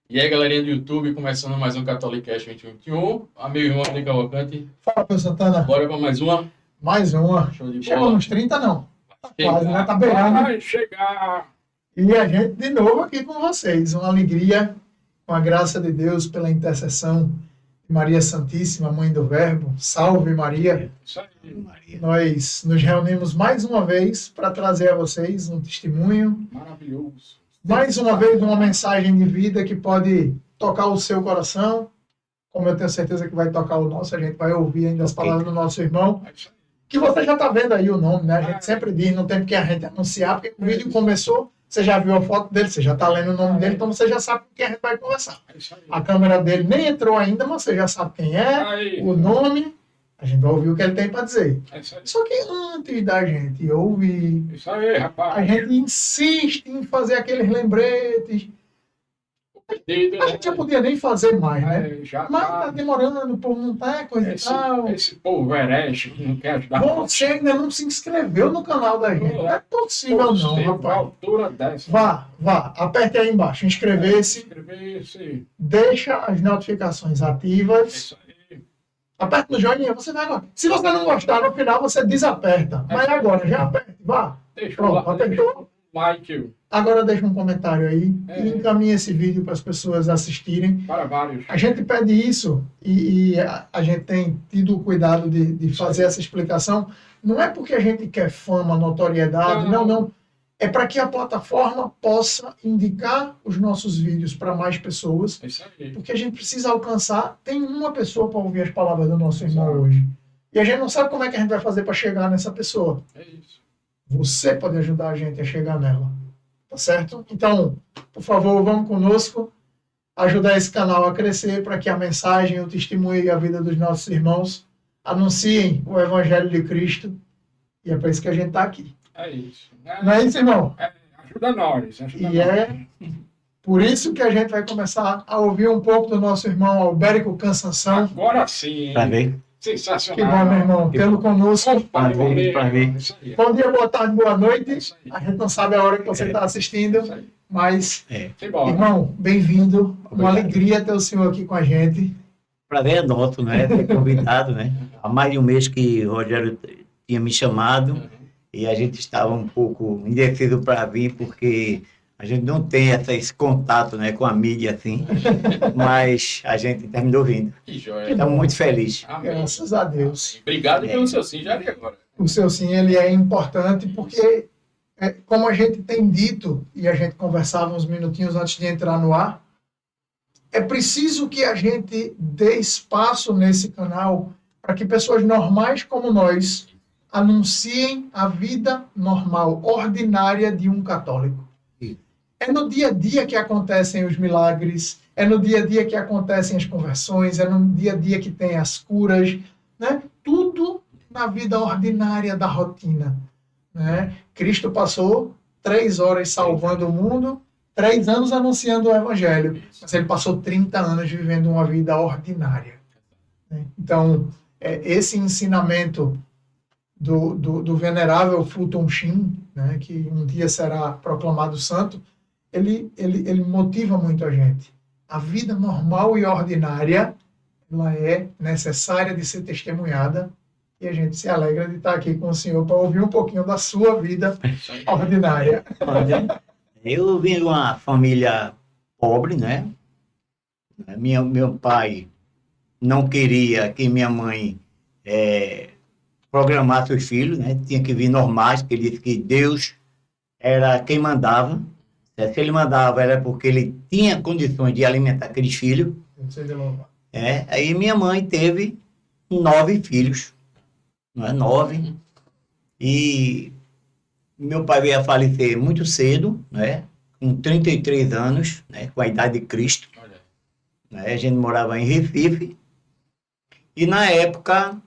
E aí, galerinha do YouTube, começando mais um Catolicast 2021. Amigo irmão de Cavalcante. Fala, professor Santana. Bora para mais uma? Mais uma. Show de Chegou bola. nos 30, não. Tá Chegar. quase, né? Tá beirando. Vai chegar. E a gente, de novo, aqui com vocês. Uma alegria, com a graça de Deus, pela intercessão de Maria Santíssima, Mãe do Verbo. Salve, Maria. Isso aí, Maria. Nós nos reunimos mais uma vez para trazer a vocês um testemunho. Maravilhoso. Mais uma vez, uma mensagem de vida que pode tocar o seu coração. Como eu tenho certeza que vai tocar o nosso, a gente vai ouvir ainda as palavras do nosso irmão. É isso aí. Que você já está vendo aí o nome, né? A gente sempre diz, não tem porque a gente anunciar, porque o vídeo começou, você já viu a foto dele, você já está lendo o nome dele, então você já sabe com quem a gente vai conversar. É isso aí. A câmera dele nem entrou ainda, mas você já sabe quem é, Aí. o nome, a gente vai ouvir o que ele tem para dizer. É isso aí. Só que antes da gente ouvir, Isso aí, a rapaz. gente insiste em fazer aqueles lembretes. Pedido, A gente já podia nem fazer mais, né? É, já Mas tá. tá demorando, o povo não tá, coisa e tal. Esse povo herege que não quer ajudar. Você ainda não se inscreveu no canal da gente. Não é possível não, Possível, a rapaz. altura dessa. Vá, aperte aí embaixo, inscrever-se, Inscrever-se. deixa as notificações É ativas, isso aí. aperte no joinha, você vai agora. Se você não gostar, no final você desaperta. Mas agora, já aperte, vá. Deixa Pronto, o apertou? like Agora deixa um comentário aí É. e encaminhe esse vídeo para as pessoas assistirem. para vários. A gente pede isso e a gente tem tido o cuidado de fazer essa explicação. Não é porque a gente quer fama, notoriedade, não. É para que a plataforma possa indicar os nossos vídeos para mais pessoas, É isso aí. porque a gente precisa alcançar. Tem uma pessoa para ouvir as palavras do nosso irmão Exato. hoje. E a gente não sabe como é que a gente vai fazer para chegar nessa pessoa. É isso. Você pode ajudar a gente a chegar nela. Tá certo? Então, por favor, vamos conosco ajudar esse canal a crescer para que a mensagem, o testemunho e a vida dos nossos irmãos anunciem o Evangelho de Cristo. E é para isso que a gente está aqui. É isso. Não é isso, irmão? Ajuda nós. Ajuda E nós. é por isso que a gente vai começar a ouvir um pouco do nosso irmão Albérico Cansanção. Agora sim. Pra ver? Que Sensacional. bom, meu irmão, tê-lo conosco. Pra Pra ver. Isso aí. Bom dia, boa tarde, boa É noite. isso aí. A gente não sabe a hora que você está assistindo, Isso aí. mas, Simbora. irmão, bem-vindo. Uma Obrigado. alegria ter o senhor aqui com a gente. Prazer é nosso, né? Ser convidado, né? Há mais de um mês que o Rogério tinha me chamado e a gente estava um pouco indeciso para vir, porque a gente não tem esse contato, né, com a mídia assim, mas a gente terminou vindo. Que joia. Estamos muito felizes. Amém. Graças a Deus. Obrigado pelo seu sim, já li agora. O seu sim, ele é importante porque, como a gente tem dito, e a gente conversava uns minutinhos antes de entrar no ar, é preciso que a gente dê espaço nesse canal para que pessoas normais como nós anunciem a vida normal, ordinária de um católico. Sim. É no dia a dia que acontecem os milagres, é no dia a dia que acontecem as conversões, é no dia a dia que tem as curas, né? Tudo na vida ordinária da rotina, né? Cristo passou 3 horas salvando o mundo, 3 anos anunciando o Evangelho, mas ele passou 30 anos vivendo uma vida ordinária, né? Então, esse ensinamento do venerável Fulton Sheen, né, que um dia será proclamado santo, ele motiva muito a gente. A vida normal e ordinária, ela é necessária de ser testemunhada, e a gente se alegra de estar aqui com o senhor para ouvir um pouquinho da sua vida Isso aí. ordinária. Olha, eu vim de uma família pobre, né? Meu pai não queria que minha mãe programasse os filhos, né? Tinha que vir normais, porque ele disse que Deus era quem mandava. Se ele mandava, era porque ele tinha condições de alimentar aqueles filhos. Aí minha mãe teve 9 filhos, não é? 9. E meu pai veio a falecer muito cedo, né? Com 33 anos, né? Com a idade de Cristo. Olha. Né? A gente morava em Recife. E na época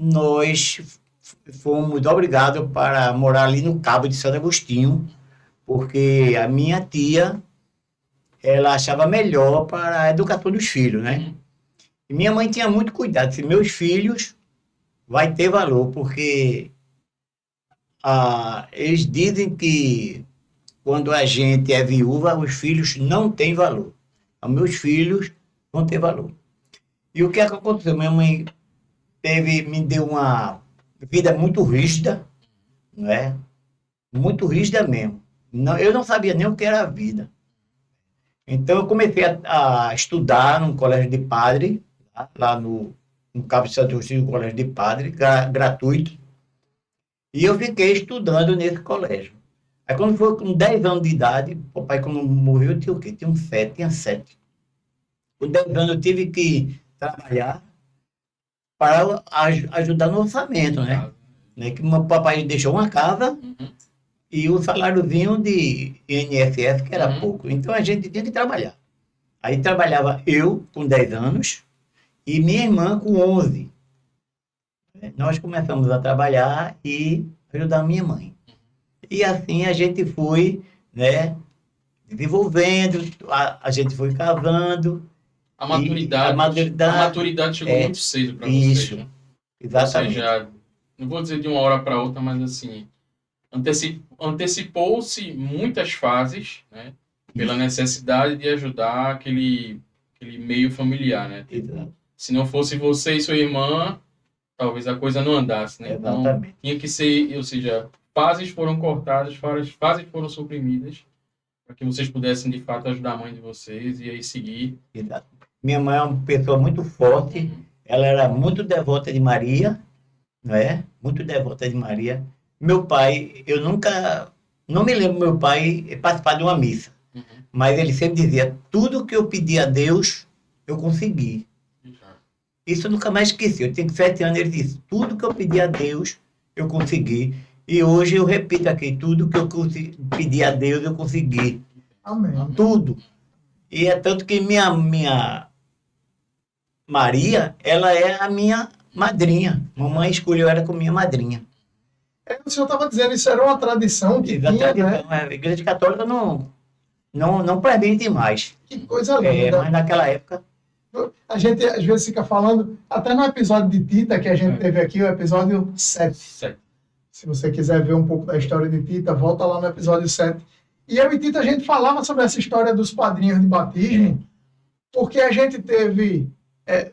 nós fomos obrigados para morar ali no Cabo de Santo Agostinho, porque a minha tia, ela achava melhor para a educação dos filhos, né? E minha mãe tinha muito cuidado, se meus filhos vai ter valor, porque eles dizem que quando a gente é viúva, os filhos não têm valor. Os meus filhos vão ter valor. E o que é que aconteceu? Minha mãe me deu uma vida muito rígida, não é? Muito rígida mesmo. Não, eu não sabia nem o que era a vida. Então, eu comecei a estudar num colégio de padre, lá no Cabo de Santo Agostinho, um colégio de padre, gratuito. E eu fiquei estudando nesse colégio. Aí, quando foi com 10 anos de idade, o papai, quando morreu, eu tinha o quê? Tinha 7. Com 10 anos, eu tive que trabalhar para ajudar no orçamento, né? Que meu papai deixou uma casa e o saláriozinho de INSS, que era pouco. Então, a gente tinha que trabalhar. Aí, trabalhava eu, com 10 anos, e minha irmã, com 11. Nós começamos a trabalhar e ajudar minha mãe. E assim a gente foi, né, desenvolvendo, a gente foi casando. A maturidade chegou muito cedo para vocês. Isso, né? exatamente. Ou seja, não vou dizer de uma hora para outra, mas assim, antecipou-se muitas fases, né, pela necessidade de ajudar aquele meio familiar, né? Exato. Se não fosse você e sua irmã, talvez a coisa não andasse, né? Exatamente. Então, tinha que ser, ou seja, fases foram cortadas, fases foram suprimidas, para que vocês pudessem, de fato, ajudar a mãe de vocês e aí seguir. Exato. Minha mãe é uma pessoa muito forte, ela era muito devota de Maria, não é? Muito devota de Maria. Meu pai, eu nunca, não me lembro meu pai participar de uma missa, mas ele sempre dizia, tudo que eu pedi a Deus, eu consegui. Isso eu nunca mais esqueci. Eu tenho 7 anos, ele disse, tudo que eu pedi a Deus, eu consegui. E hoje eu repito aqui, tudo que eu pedi a Deus, eu consegui. Amém. Tudo. E é tanto que minha Maria, ela é a minha madrinha. Mamãe escolheu ela como minha madrinha. O senhor estava dizendo, isso era uma tradição que tinha, né? A Igreja Católica não permite mais. Que coisa linda. Mas naquela época... A gente, às vezes, fica falando, até no episódio de Tita, que a gente teve aqui, o episódio 7. Se você quiser ver um pouco da história de Tita, volta lá no episódio 7. E eu e Tita, a gente falava sobre essa história dos padrinhos de batismo, porque a gente teve...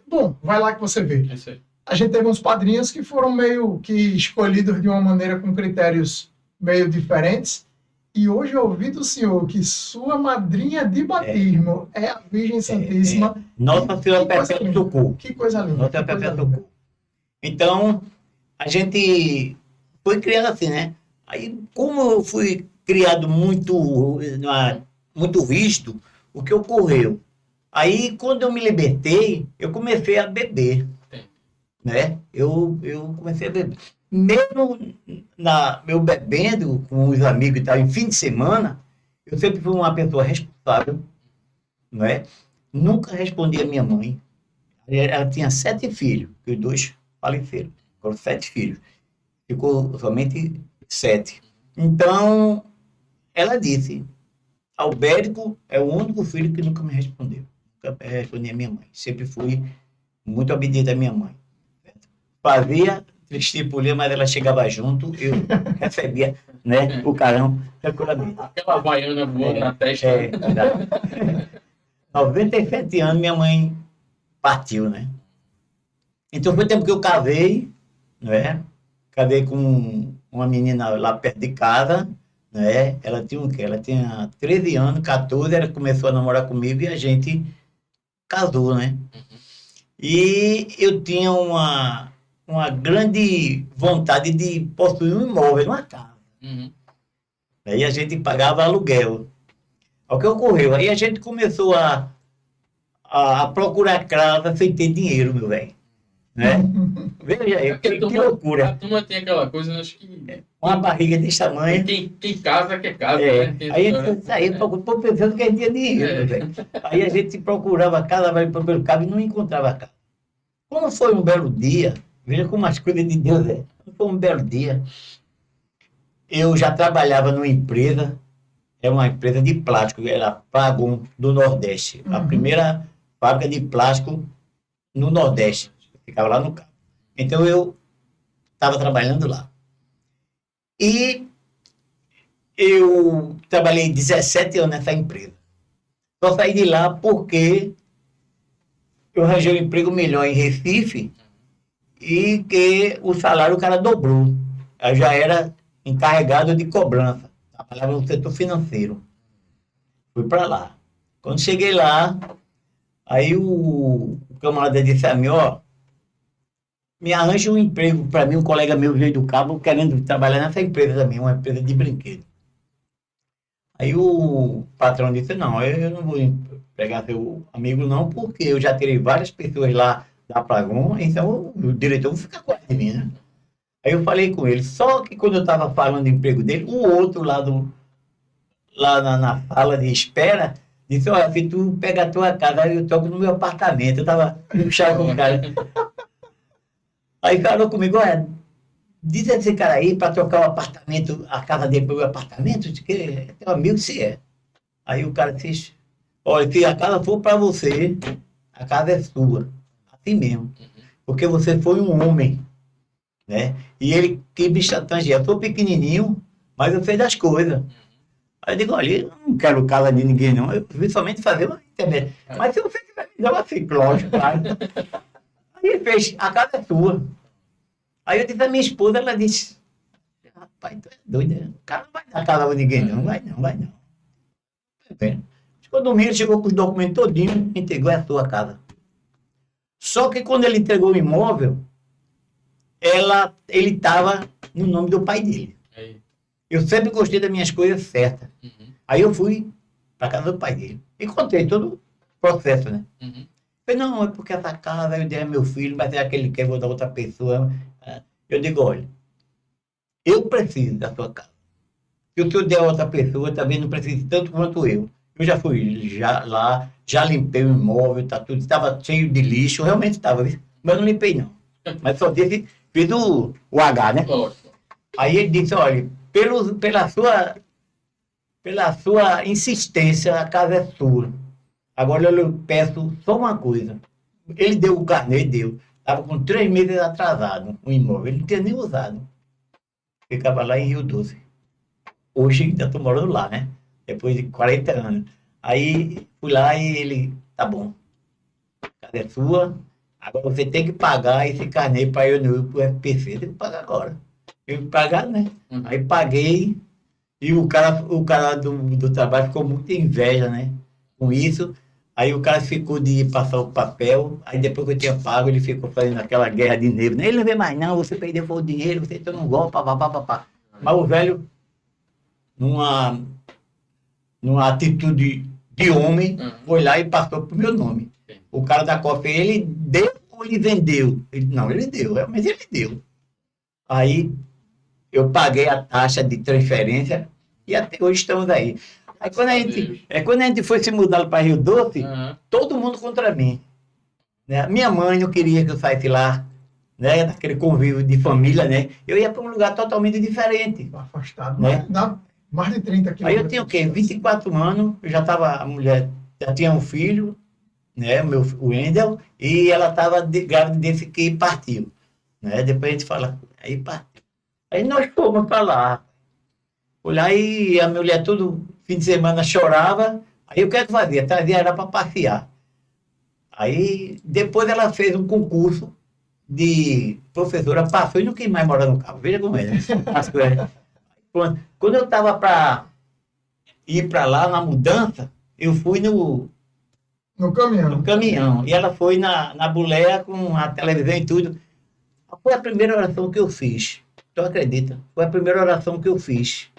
bom, vai lá que você vê. A gente teve uns padrinhos que foram meio que escolhidos de uma maneira com critérios meio diferentes. E hoje eu ouvi do senhor que sua madrinha de batismo é a Virgem Santíssima. Nossa Senhora Perpétua do Socorro. Que coisa linda. Nossa Senhora Perpétua do Socorro. Então, a gente foi criado assim, né? Aí, como eu fui criado muito rígido, o que ocorreu? Aí, quando eu me libertei, eu comecei a beber. Né? Eu comecei a beber. Mesmo eu bebendo com os amigos e tal, em fim de semana, eu sempre fui uma pessoa responsável, não é? Nunca respondi a minha mãe. Ela tinha 7 filhos, que os 2 faleceram. Foram 7 filhos. Ficou somente 7. Então, ela disse, Albérico é o único filho que nunca me respondeu. Nunca respondi a minha mãe. Sempre fui muito obediente à minha mãe. Fazia tristipulia, mas ela chegava junto, eu recebia, né, o carão tranquilamente. Aquela baiana voando na testa. 97 anos minha mãe partiu, né? Então foi o tempo que eu casei, né? Casei com uma menina lá perto de casa, né? Ela tinha o quê? Ela tinha 13 anos, 14, ela começou a namorar comigo e a gente casou, né? E eu tinha uma grande vontade de possuir um imóvel, uma casa. Aí a gente pagava aluguel. O que ocorreu? Aí a gente começou a procurar casa sem ter dinheiro, meu velho. Né? Veja aí, que loucura. A turma tem aquela coisa, acho que... Uma barriga desse tamanho. Quem casa, quer casa. Né? Aí a gente saía pensando que a gente tinha dinheiro, meu velho. Aí a gente procurava casa, vai pelo cabo e não encontrava casa. Como foi um belo dia, veja como as coisas de Deus é. Foi um belo dia. Eu já trabalhava numa empresa, é uma empresa de plástico, era Pagum, do Nordeste. A primeira fábrica de plástico no Nordeste. Ficava lá no Cabo. Então eu estava trabalhando lá. E eu trabalhei 17 anos nessa empresa. Só saí de lá porque eu arranjei um emprego melhor em Recife e que o salário o cara dobrou. Eu já era encarregado de cobrança. Trabalhava no setor financeiro. Fui para lá. Quando cheguei lá, aí o camarada disse a mim, ó, me arranja um emprego para mim, um colega meu veio do Cabo querendo trabalhar nessa empresa também, uma empresa de brinquedo. Aí o patrão disse, não, eu não vou pegar seu amigo não, porque eu já tirei várias pessoas lá da Plagon, então o diretor fica com de mim, né? Aí eu falei com ele, só que quando eu estava falando do emprego dele, o outro lá na sala de espera, disse, olha, se tu pega a tua casa, eu toco no meu apartamento. Eu estava no chá com o cara. Aí falou comigo, olha, diz a esse cara aí para trocar o apartamento, a casa dele para o meu apartamento, que é teu amigo, se é. Aí o cara disse, olha, se a casa for para você, a casa é sua. Assim mesmo. Porque você foi um homem, né? E ele que me chantageia. Eu sou pequenininho, mas eu sei das coisas. Aí eu digo, olha, eu não quero casa de ninguém, não. Eu vim somente fazer uma internet. Mas se você tiver me dando assim, lógico, claro. Aí ele fez, a casa é sua. Aí eu disse a minha esposa, ela disse, rapaz, tu é doido, né? O cara não vai dar casa a ninguém, não. Vai não. Quando o domingo ele chegou com os documentos todinhos, entregou a sua casa. Só que quando ele entregou o imóvel, ele estava no nome do pai dele. Eu sempre gostei das minhas coisas certas. Aí eu fui para casa do pai dele. E contei todo o processo, né? Falei, não, é porque essa casa eu dei a meu filho, mas é aquele que vou dar outra pessoa. Eu digo, olha, eu preciso da sua casa. Se o senhor der a outra pessoa, também não precisa tanto quanto eu. Eu já fui lá, já limpei o imóvel, tá tudo, estava cheio de lixo, realmente estava, mas não limpei não. Mas só disse, fiz o H, né? Aí ele disse, olha, pela sua insistência, a casa é sua. Agora eu peço só uma coisa. Ele deu o carnê, deu. Estava com 3 meses atrasado o imóvel, ele não tinha nem usado. Ficava lá em Rio Doce. Hoje ainda estou morando lá, né? Depois de 40 anos. Aí fui lá e ele, tá bom, a casa é sua, agora você tem que pagar esse carnê para eu não ir para o FPC, tem que pagar agora. Eu que pagar, né? Aí paguei e o cara do trabalho ficou muito inveja, né? Com isso. Aí o cara ficou de passar o papel, aí depois que eu tinha pago, ele ficou fazendo aquela guerra de nervo. Ele não vê mais não, você perdeu o dinheiro, você entrou num golpe, papapá. Mas o velho, numa atitude de homem, foi lá e passou pro meu nome. O cara da Copa, ele deu ou ele vendeu? Ele deu, mas ele deu. Aí eu paguei a taxa de transferência e até hoje estamos aí. Aí quando a gente foi se mudar para Rio Doce, todo mundo contra mim. Né? Minha mãe não queria que eu saísse lá, né? Daquele convívio de família, né? Eu ia para um lugar totalmente diferente. Afastado, né? Mais de 30 quilômetros. Aí eu tinha o quê? 24 anos, eu já estava, a mulher já tinha um filho, né? O Wendel, e ela estava grávida desse que partiu. Né? Depois a gente fala, aí partiu. Aí nós fomos para lá. Olhar e a mulher todo fim de semana chorava. Aí o que é que fazia? Trazia ela para passear. Aí depois ela fez um concurso de professora, passou e não quis mais morar no Cabo. Veja como é, né? As coisas. Quando eu estava para ir para lá na mudança, eu fui no caminhão. E ela foi na boleia com a televisão e tudo. Foi a primeira oração que eu fiz. Tu acredita? Foi a primeira oração que eu fiz.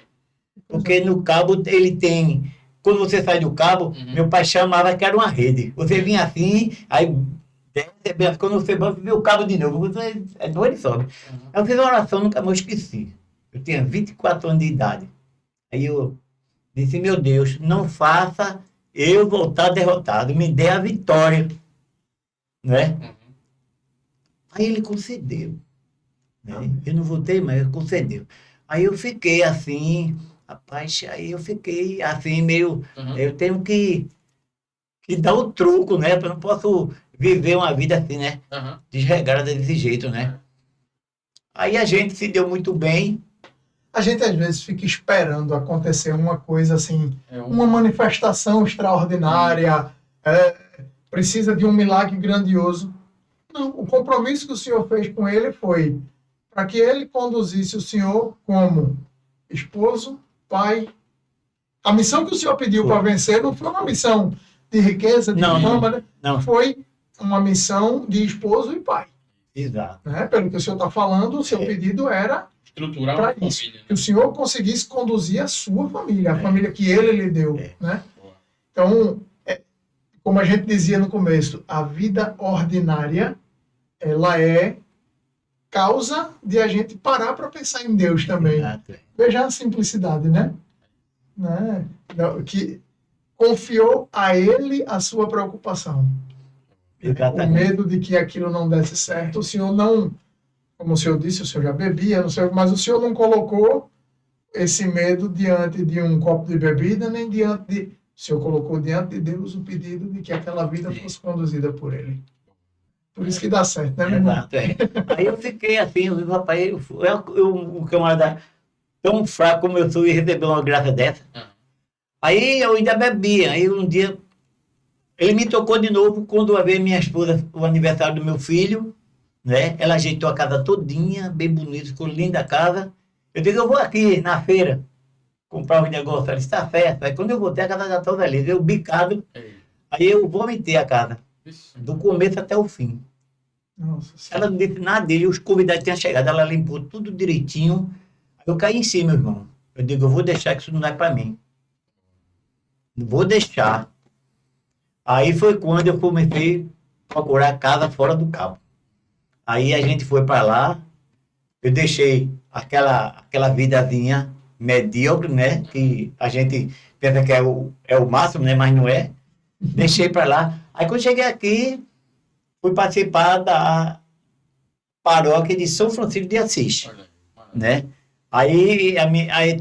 Porque no Cabo ele tem... Quando você sai do Cabo, meu pai chamava que era uma rede. Você vinha assim, aí desce, quando você vê o Cabo de novo, você é doido e sobe. Eu fiz uma oração, nunca mais esqueci. Eu tinha 24 anos de idade. Aí eu disse, meu Deus, não faça eu voltar derrotado, me dê a vitória. Né? Aí ele concedeu. Né? Eu não voltei, mas ele concedeu. Aí eu fiquei assim, rapaz, aí eu fiquei assim, meio... Eu tenho que dar o truco, né? Eu não posso viver uma vida assim, né? Desregrada desse jeito, né? Aí a gente se deu muito bem. A gente às vezes fica esperando acontecer uma coisa assim, É uma manifestação extraordinária, precisa de um milagre grandioso. Não, o compromisso que o Senhor fez com ele foi para que ele conduzisse o Senhor como esposo, pai. A missão que o Senhor pediu para vencer não foi uma missão de riqueza, de fama, né? Não. Foi uma missão de esposo e pai. Exato. Né? Pelo que o Senhor está falando, o seu pedido era estruturar para uma isso, família. que o Senhor conseguisse conduzir a sua família, a família que ele lhe deu. Né? Então, como a gente dizia no começo, a vida ordinária, ela é causa de a gente parar para pensar em Deus também. Exato. Veja a simplicidade, né? Que confiou a ele a sua preocupação. Exatamente. O medo de que aquilo não desse certo, o Senhor não, como o Senhor disse, o Senhor já bebia, não sei, mas o Senhor não colocou esse medo diante de um copo de bebida, nem diante de... O Senhor colocou diante de Deus o pedido de que aquela vida fosse conduzida por Ele. Por isso que dá certo, né, meu irmão? Exato, Aí eu fiquei assim, rapaz, um camarada tão fraco como eu sou e receber uma graça dessa. Aí eu ainda bebia, aí um dia ele me tocou de novo quando eu vi minha esposa, o aniversário do meu filho, né? Ela ajeitou a casa todinha, bem bonita, ficou linda a casa. Eu digo, eu vou aqui na feira comprar os negócios. Ela disse, tá certo. Aí quando eu voltei, a casa já toda ali, eu bicado. Aí eu vomitei a casa, do começo até o fim. Nossa, Ela não disse nada dele, os convidados tinham chegado, ela limpou tudo direitinho. Eu caí em cima, irmão. Eu digo, eu vou deixar que isso não dá para mim. Não vou deixar. Aí foi quando eu comecei a procurar casa fora do Cabo. Aí a gente foi para lá, eu deixei aquela vidazinha medíocre, né? Que a gente pensa que é o máximo, né? Mas não é. Deixei para lá. Aí quando cheguei aqui, fui participar da paróquia de São Francisco de Assis, né? Aí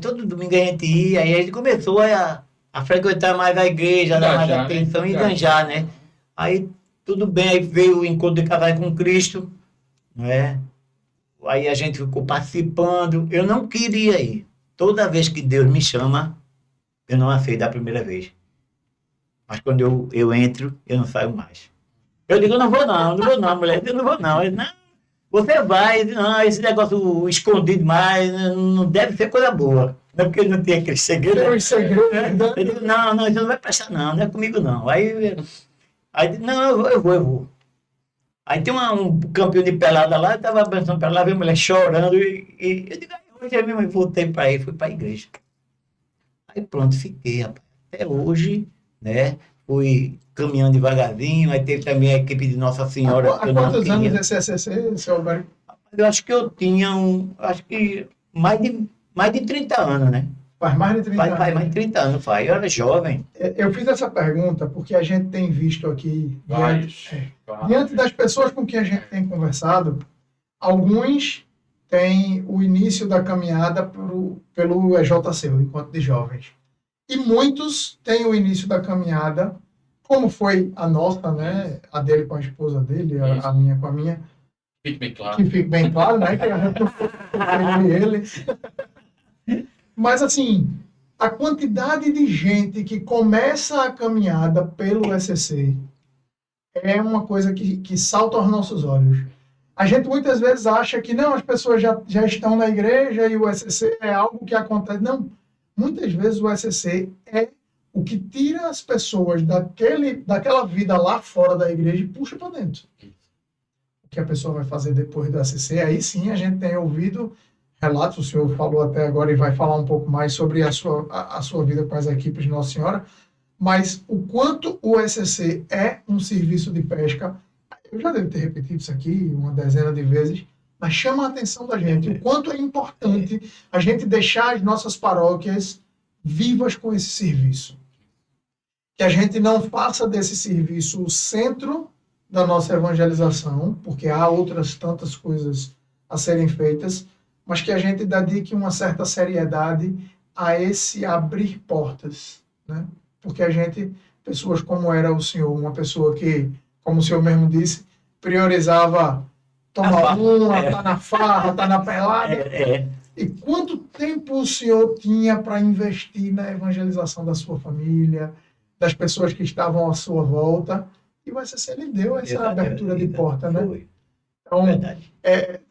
todo domingo a gente ia, aí a gente começou a frequentar mais a igreja, dar mais atenção e enganjar, né? Aí tudo bem, aí veio o encontro de casais com Cristo, né? Aí a gente ficou participando. Eu não queria ir. Toda vez que Deus me chama, eu não aceito da primeira vez. Mas quando eu entro, eu não saio mais. Eu digo, eu não vou não, mulher, eu não vou não. Ele, não, você vai, não, esse negócio escondido mais, não deve ser coisa boa. Não é porque ele não tem aquele segredo. Tem um segredo, né? Eu digo, não, isso não vai prestar não é comigo não. Aí não, eu vou. Aí tem um campeão de pelada lá, eu estava pensando para lá, vi a mulher chorando, e eu digo, hoje eu mesmo voltei para aí, fui para a igreja. Aí pronto, fiquei, rapaz. Até hoje, né, fui caminhando devagarzinho, aí teve também a equipe de Nossa Senhora. Há quantos anos esse SCC, seu Alberto? Eu acho que eu tinha mais de 30 anos, né? Faz mais de 30 anos. Faz mais de 30 anos, faz. Eu era jovem. Eu fiz essa pergunta porque a gente tem visto aqui, diante das pessoas com quem a gente tem conversado, alguns têm o início da caminhada pelo EJC, o Encontro de Jovens. E muitos têm o início da caminhada, como foi a nossa, né? A dele com a esposa dele, a minha com a minha. Fique bem claro. Que fique bem claro, né? Que a gente não foi ele. Mas, assim, a quantidade de gente que começa a caminhada pelo ECC é uma coisa que salta aos nossos olhos. A gente muitas vezes acha que não, as pessoas já estão na igreja e o ECC é algo que acontece. Não, muitas vezes o ECC é o que tira as pessoas daquela vida lá fora da igreja e puxa para dentro. O que a pessoa vai fazer depois do ECC, aí sim a gente tem ouvido relatos, o senhor falou até agora e vai falar um pouco mais sobre a sua vida com as equipes de Nossa Senhora, mas o quanto o ECC é um serviço de pesca, eu já devo ter repetido isso aqui uma dezena de vezes, mas chama a atenção da gente, o quanto é importante a gente deixar as nossas paróquias vivas com esse serviço. Que a gente não faça desse serviço o centro da nossa evangelização, porque há outras tantas coisas a serem feitas, mas que a gente dedique uma certa seriedade a esse abrir portas, né? Porque a gente, pessoas como era o senhor, uma pessoa que, como o senhor mesmo disse, priorizava tomar uma, tá na farra, tá na pelada. E quanto tempo o senhor tinha para investir na evangelização da sua família, das pessoas que estavam à sua volta? E o SCC lhe deu essa abertura de porta, né? Foi. Então, Verdade.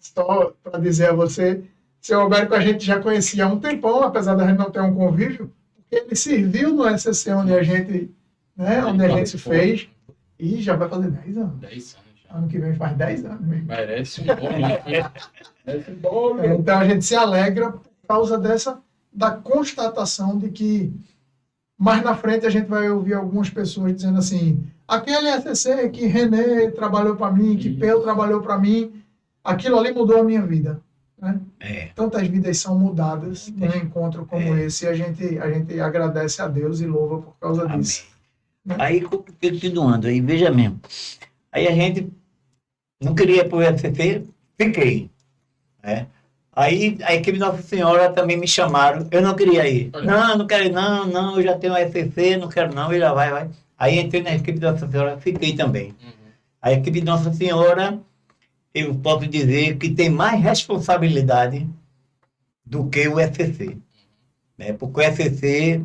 só para dizer a você, seu Alberto a gente já conhecia há um tempão, apesar da gente não ter um convívio, porque ele serviu no SCC onde a gente, né, onde a gente se fez, e já vai fazer 10 anos. 10 anos já. Ano que vem faz 10 anos mesmo. Merece um bolo. Merece um bolo. Então a gente se alegra por causa da constatação de que mais na frente a gente vai ouvir algumas pessoas dizendo assim, aquele SCC que René trabalhou para mim, que Peu trabalhou para mim, aquilo ali mudou a minha vida. Né? Tantas vidas são mudadas num encontro como esse, e a gente agradece a Deus e louva por causa disso. Né? Aí, continuando, aí veja mesmo. Aí a gente não queria ir para o SCC, fiquei. Né? Aí a equipe Nossa Senhora também me chamaram, eu não queria ir. Não quero ir, não, eu já tenho SCC, não quero não, e lá vai. Aí entrei na equipe Nossa Senhora, fiquei também. A equipe Nossa Senhora, eu posso dizer que tem mais responsabilidade do que o SCC. Né? Porque o SCC,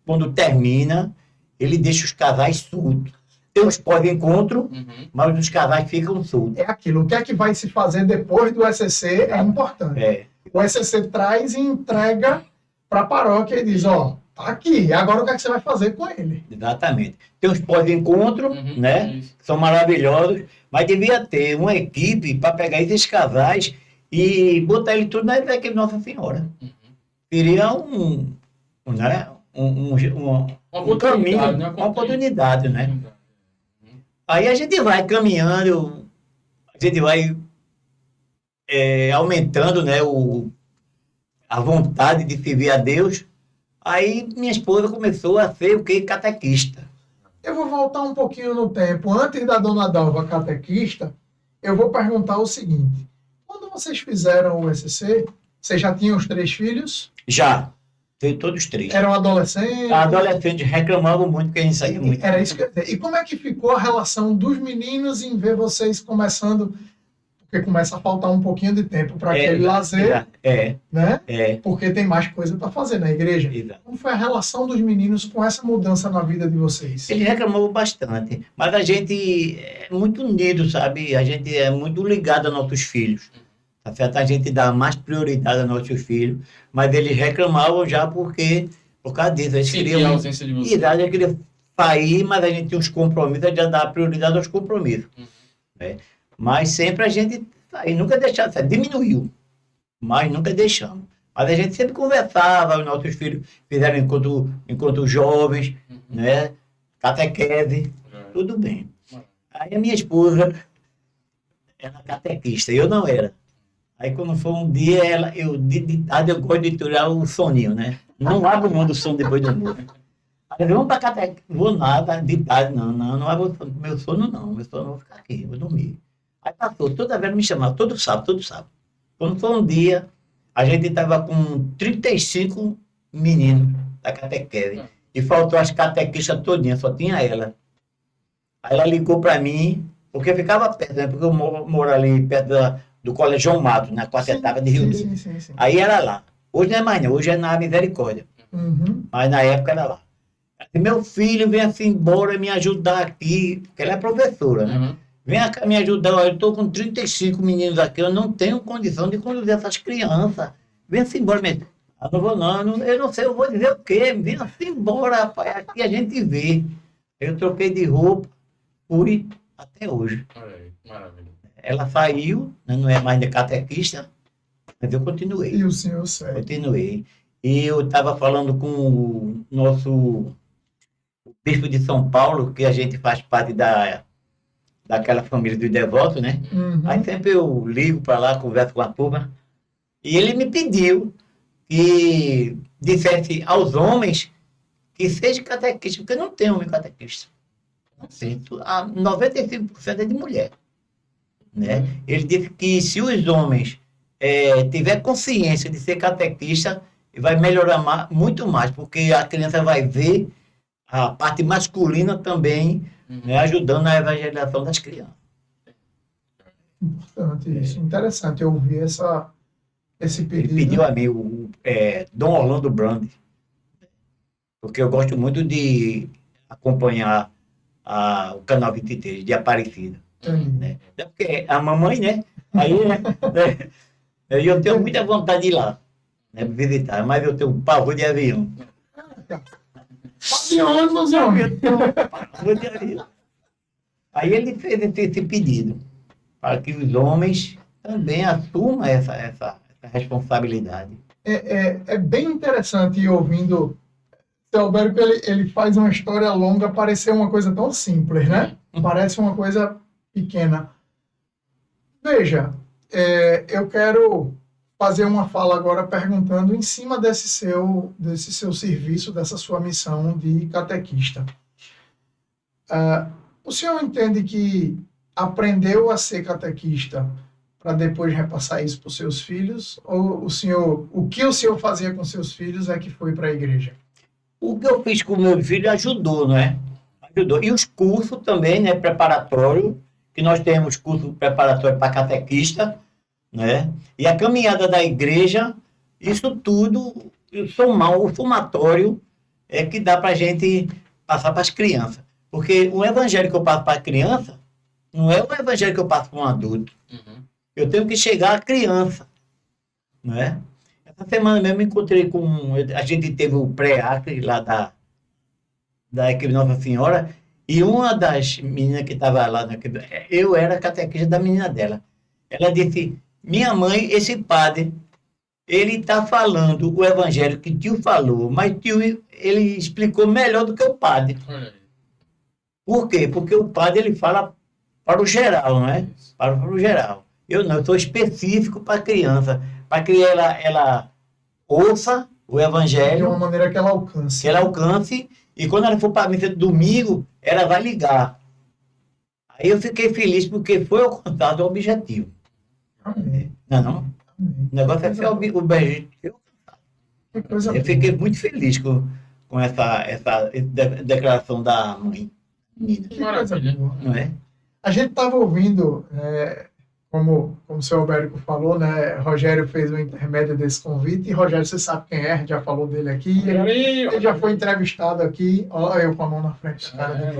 quando termina, ele deixa os casais soltos. Tem os pós-encontro, mas os casais ficam soltos. É aquilo, o que é que vai se fazer depois do SCC é importante. O SCC traz e entrega para a paróquia e diz, ó, tá aqui, agora o que é que você vai fazer com ele? Exatamente. Tem os pós-encontro, né? Que são maravilhosos, mas devia ter uma equipe para pegar esses casais e botar ele tudo na equipe Nossa Senhora. Seria um caminho, né? uma oportunidade, né? Aí a gente vai caminhando, a gente vai aumentando, né, a vontade de servir a Deus. Aí minha esposa começou a ser o quê? Catequista. Eu vou voltar um pouquinho no tempo. Antes da dona Dalva catequista, eu vou perguntar o seguinte. Quando vocês fizeram o SCC, vocês já tinham os 3 filhos? Já. Veio todos 3. Eram adolescentes? Adolescentes reclamavam muito que a gente saía muito. Era isso que eu ia dizer. E como é que ficou a relação dos meninos em ver vocês começando... Porque começa a faltar um pouquinho de tempo para aquele lazer, né? Porque tem mais coisa para fazer na igreja. Como foi a relação dos meninos com essa mudança na vida de vocês? Eles reclamavam bastante, mas a gente é muito unido, sabe? A gente é muito ligado aos nossos filhos. Tá certo? A gente dá mais prioridade aos nossos filhos, mas eles reclamavam já por causa disso. Eles queriam a ausência de vocês. Eles queriam sair, mas a gente tinha os compromissos, a gente dá prioridade aos compromissos. Né? Mas sempre a gente nunca deixava, diminuiu, mas nunca deixamos. Mas a gente sempre conversava, os nossos filhos fizeram enquanto jovens, né? Catequese, tudo bem. Aí a minha esposa era catequista, eu não era. Aí quando foi um dia, de tarde eu gosto de tirar o soninho, né? Não abro mão do sono depois do almoço. Aí vamos para catequese, vou nada, de tarde não abro meu sono não, meu sono vou ficar aqui, vou dormir. Aí passou, toda vez me chamava, todo sábado. Quando foi um dia, a gente estava com 35 meninos da catequese. E faltou as catequistas todinhas, só tinha ela. Aí ela ligou para mim, porque eu ficava perto, né? Porque eu moro ali perto do Colégio João Matos, na quarta etapa de Rio Negro. Sim. Aí era lá. Hoje não é mais não, hoje é na Misericórdia. Mas na época era lá. Meu filho vem assim embora me ajudar aqui, porque ela é professora, né? Vem cá me ajudar, eu estou com 35 meninos aqui, eu não tenho condição de conduzir essas crianças. Vem assim embora mesmo. Eu não vou não, eu não sei, eu vou dizer o quê? Vem assim embora, rapaz, aqui a gente vê. Eu troquei de roupa, fui até hoje. Maravilha. Ela saiu, né, não é mais de catequista, mas eu continuei. E o senhor segue. Continuei. E eu estava falando com o nosso bispo de São Paulo, que a gente faz parte daquela família dos devotos, né? Aí sempre eu ligo para lá, converso com a turma, e ele me pediu que dissesse aos homens que seja catequista, porque não tem homem catequista. 95% é de mulher. Né? Ele disse que se os homens tiver consciência de ser catequista, vai melhorar muito mais, porque a criança vai ver a parte masculina também, né, ajudando na evangelização das crianças. Importante isso. Interessante eu ouvir esse Ele pedido. pediu a mim, Dom Orlando Brand, porque eu gosto muito de acompanhar o Canal 23, de Aparecida. Entendi. Né? Até porque a mamãe, né? Aí, né? Eu tenho muita vontade de ir lá, né? Visitar, mas eu tenho um pavor de avião. Aviões, homens. Eu tenho um pavor de avião. Aí ele fez esse pedido, para que os homens também assumam essa responsabilidade. É bem interessante ir ouvindo. O Albérico, ele faz uma história longa parecer uma coisa tão simples, né? Parece uma coisa pequena. Veja, eu quero fazer uma fala agora perguntando em cima desse seu serviço, dessa sua missão de catequista. O senhor entende que aprendeu a ser catequista para depois repassar isso para os seus filhos? Ou o que o senhor fazia com seus filhos é que foi para a igreja? O que eu fiz com o meu filho ajudou, não é? Ajudou. E os cursos também, né, preparatório, que nós temos curso preparatório para catequista, né? E a caminhada da igreja, isso tudo, o somatório é que dá para a gente passar para as crianças. Porque o evangelho que eu passo para a criança não é o evangelho que eu passo para um adulto. Uhum. Eu tenho que chegar à criança, não é? Essa semana mesmo eu encontrei a gente teve o pré-acre lá da equipe Nossa Senhora, e uma das meninas que estava lá, eu era catequista da menina dela. Ela disse, minha mãe, esse padre, ele está falando o evangelho que tio falou, mas tio, ele explicou melhor do que o padre. Olha aí. Por quê? Porque o padre, ele fala para o geral, não é? Para o geral. Eu não, eu sou específico para a criança, para que ela ouça o evangelho. De uma maneira que ela alcance. Que ela alcance, e quando ela for para a missa de domingo, ela vai ligar. Aí eu fiquei feliz porque foi alcançado o objetivo. Amém. Não, não? Amém. O negócio é ser o objetivo. Que coisa Eu boa. fiquei muito feliz com essa declaração da mãe. Que coisa Maravilha. boa. Não é? A gente estava ouvindo, como o seu Albérico falou, né? Rogério fez o intermédio desse convite, e Rogério, você sabe quem é, a gente já falou dele aqui, ele já foi entrevistado aqui, olha eu com a mão na frente, cara.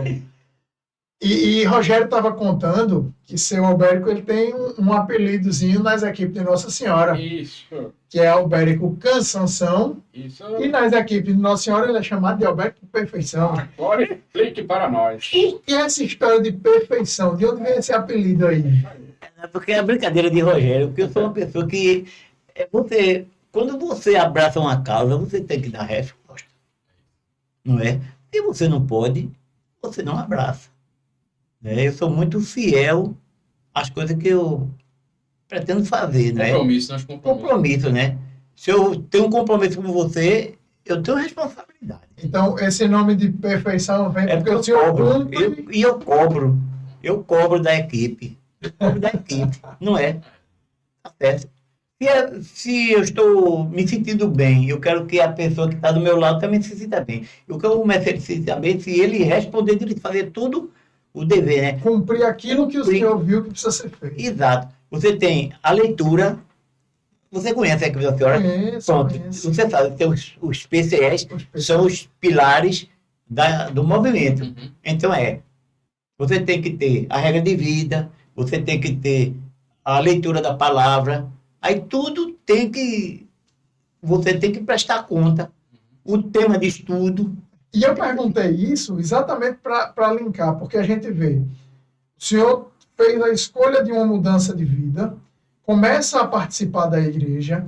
E Rogério estava contando que seu Albérico ele tem um apelidozinho nas equipes de Nossa Senhora, Isso. que é Albérico Cansanção, Isso. e nas equipes de Nossa Senhora ele é chamado de Albérico Perfeição. Agora explique para nós. Por que essa história de perfeição? De onde vem esse apelido aí? Porque é a brincadeira de Rogério, porque eu sou uma pessoa que quando você abraça uma causa, você tem que dar resposta. Não é? Se você não pode, você não abraça. Né? Eu sou muito fiel às coisas que eu pretendo fazer, né? Compromisso, nós compromisso. Compromisso, né? Se eu tenho um compromisso com você, eu tenho responsabilidade. Então, esse nome de perfeição vem É porque porque o senhor cobro. cumpre. Eu cobro. Eu cobro da equipe. Eu cobro da equipe. Não é? Tá certo. Se eu estou me sentindo bem, eu quero que a pessoa que está do meu lado também se sinta bem. Eu quero que ele se sinta bem se ele responder, ele fazer tudo o dever, né? Cumprir aquilo que o senhor viu que precisa ser feito. Exato. Você tem a leitura. Você conhece a equipe da senhora? Conheço, Pronto. conheço. Você sabe, tem os PCS, Os são os pilares do movimento. Uhum. Então você tem que ter a regra de vida, você tem que ter a leitura da palavra, aí tudo você tem que prestar conta. O tema de estudo. E eu perguntei isso exatamente para linkar, porque a gente vê, o senhor fez a escolha de uma mudança de vida, começa a participar da igreja,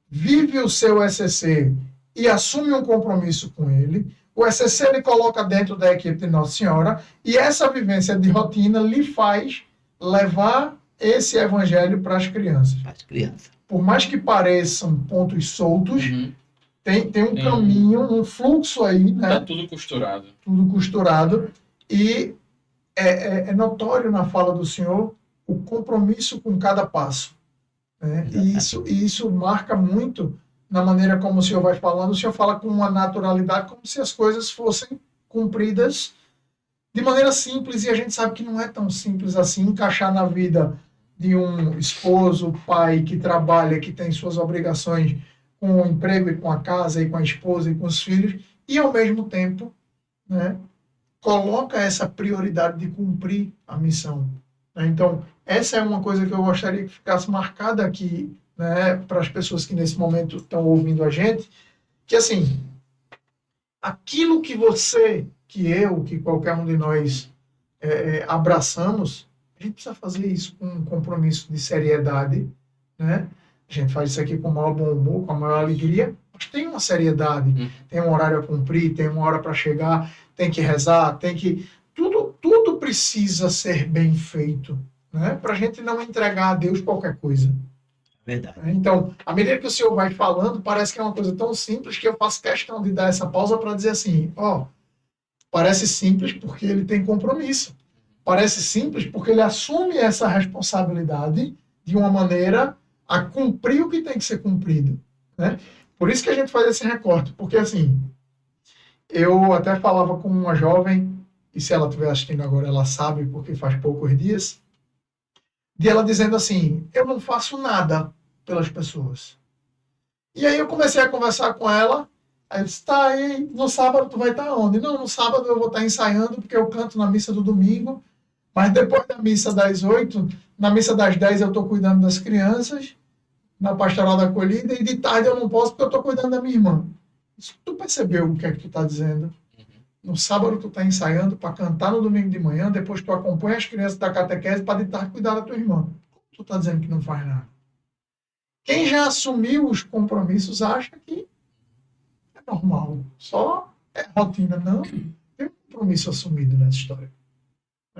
vive o seu SCC e assume um compromisso com ele, o SCC ele coloca dentro da equipe de Nossa Senhora, e essa vivência de rotina lhe faz levar esse evangelho para as crianças. As crianças. Por mais que pareçam pontos soltos, Uhum. tem um caminho, um fluxo aí, né? Tá tudo costurado. Tudo costurado, e é notório na fala do senhor o compromisso com cada passo. Né? E isso marca muito na maneira como o senhor vai falando. O senhor fala com uma naturalidade, como se as coisas fossem cumpridas de maneira simples, e a gente sabe que não é tão simples assim encaixar na vida de um esposo, pai que trabalha, que tem suas obrigações com o emprego e com a casa e com a esposa e com os filhos, e ao mesmo tempo, né, coloca essa prioridade de cumprir a missão. Então, essa é uma coisa que eu gostaria que ficasse marcada aqui, né, para as pessoas que nesse momento estão ouvindo a gente, que assim, aquilo que você, que eu, que qualquer um de nós abraçamos, a gente precisa fazer isso com um compromisso de seriedade, né? A gente faz isso aqui com o maior bom humor, com a maior alegria, mas tem uma seriedade, tem um horário a cumprir, tem uma hora para chegar, tem que rezar, tem que... Tudo precisa ser bem feito, né? Para a gente não entregar a Deus qualquer coisa. Verdade. Então, à medida que o senhor vai falando, parece que é uma coisa tão simples que eu faço questão de dar essa pausa para dizer assim, parece simples porque ele tem compromisso. Parece simples porque ele assume essa responsabilidade de uma maneira a cumprir o que tem que ser cumprido, né? Por isso que a gente faz esse recorte, porque assim, eu até falava com uma jovem, e se ela estiver assistindo agora, ela sabe, porque faz poucos dias, de ela dizendo assim, eu não faço nada pelas pessoas. E aí eu comecei a conversar com ela, aí eu disse, tá, aí no sábado tu vai estar onde? Não, no sábado eu vou estar ensaiando, porque eu canto na missa do domingo, mas depois da missa das 8, na missa das 10 eu estou cuidando das crianças, na pastoral da acolhida, e de tarde eu não posso porque eu estou cuidando da minha irmã. Tu percebeu o que é que tu está dizendo? No sábado tu está ensaiando para cantar no domingo de manhã, depois tu acompanha as crianças da catequese para de tarde cuidar da tua irmã. Tu está dizendo que não faz nada. Quem já assumiu os compromissos acha que é normal, só é rotina. Não, tem um compromisso assumido nessa história.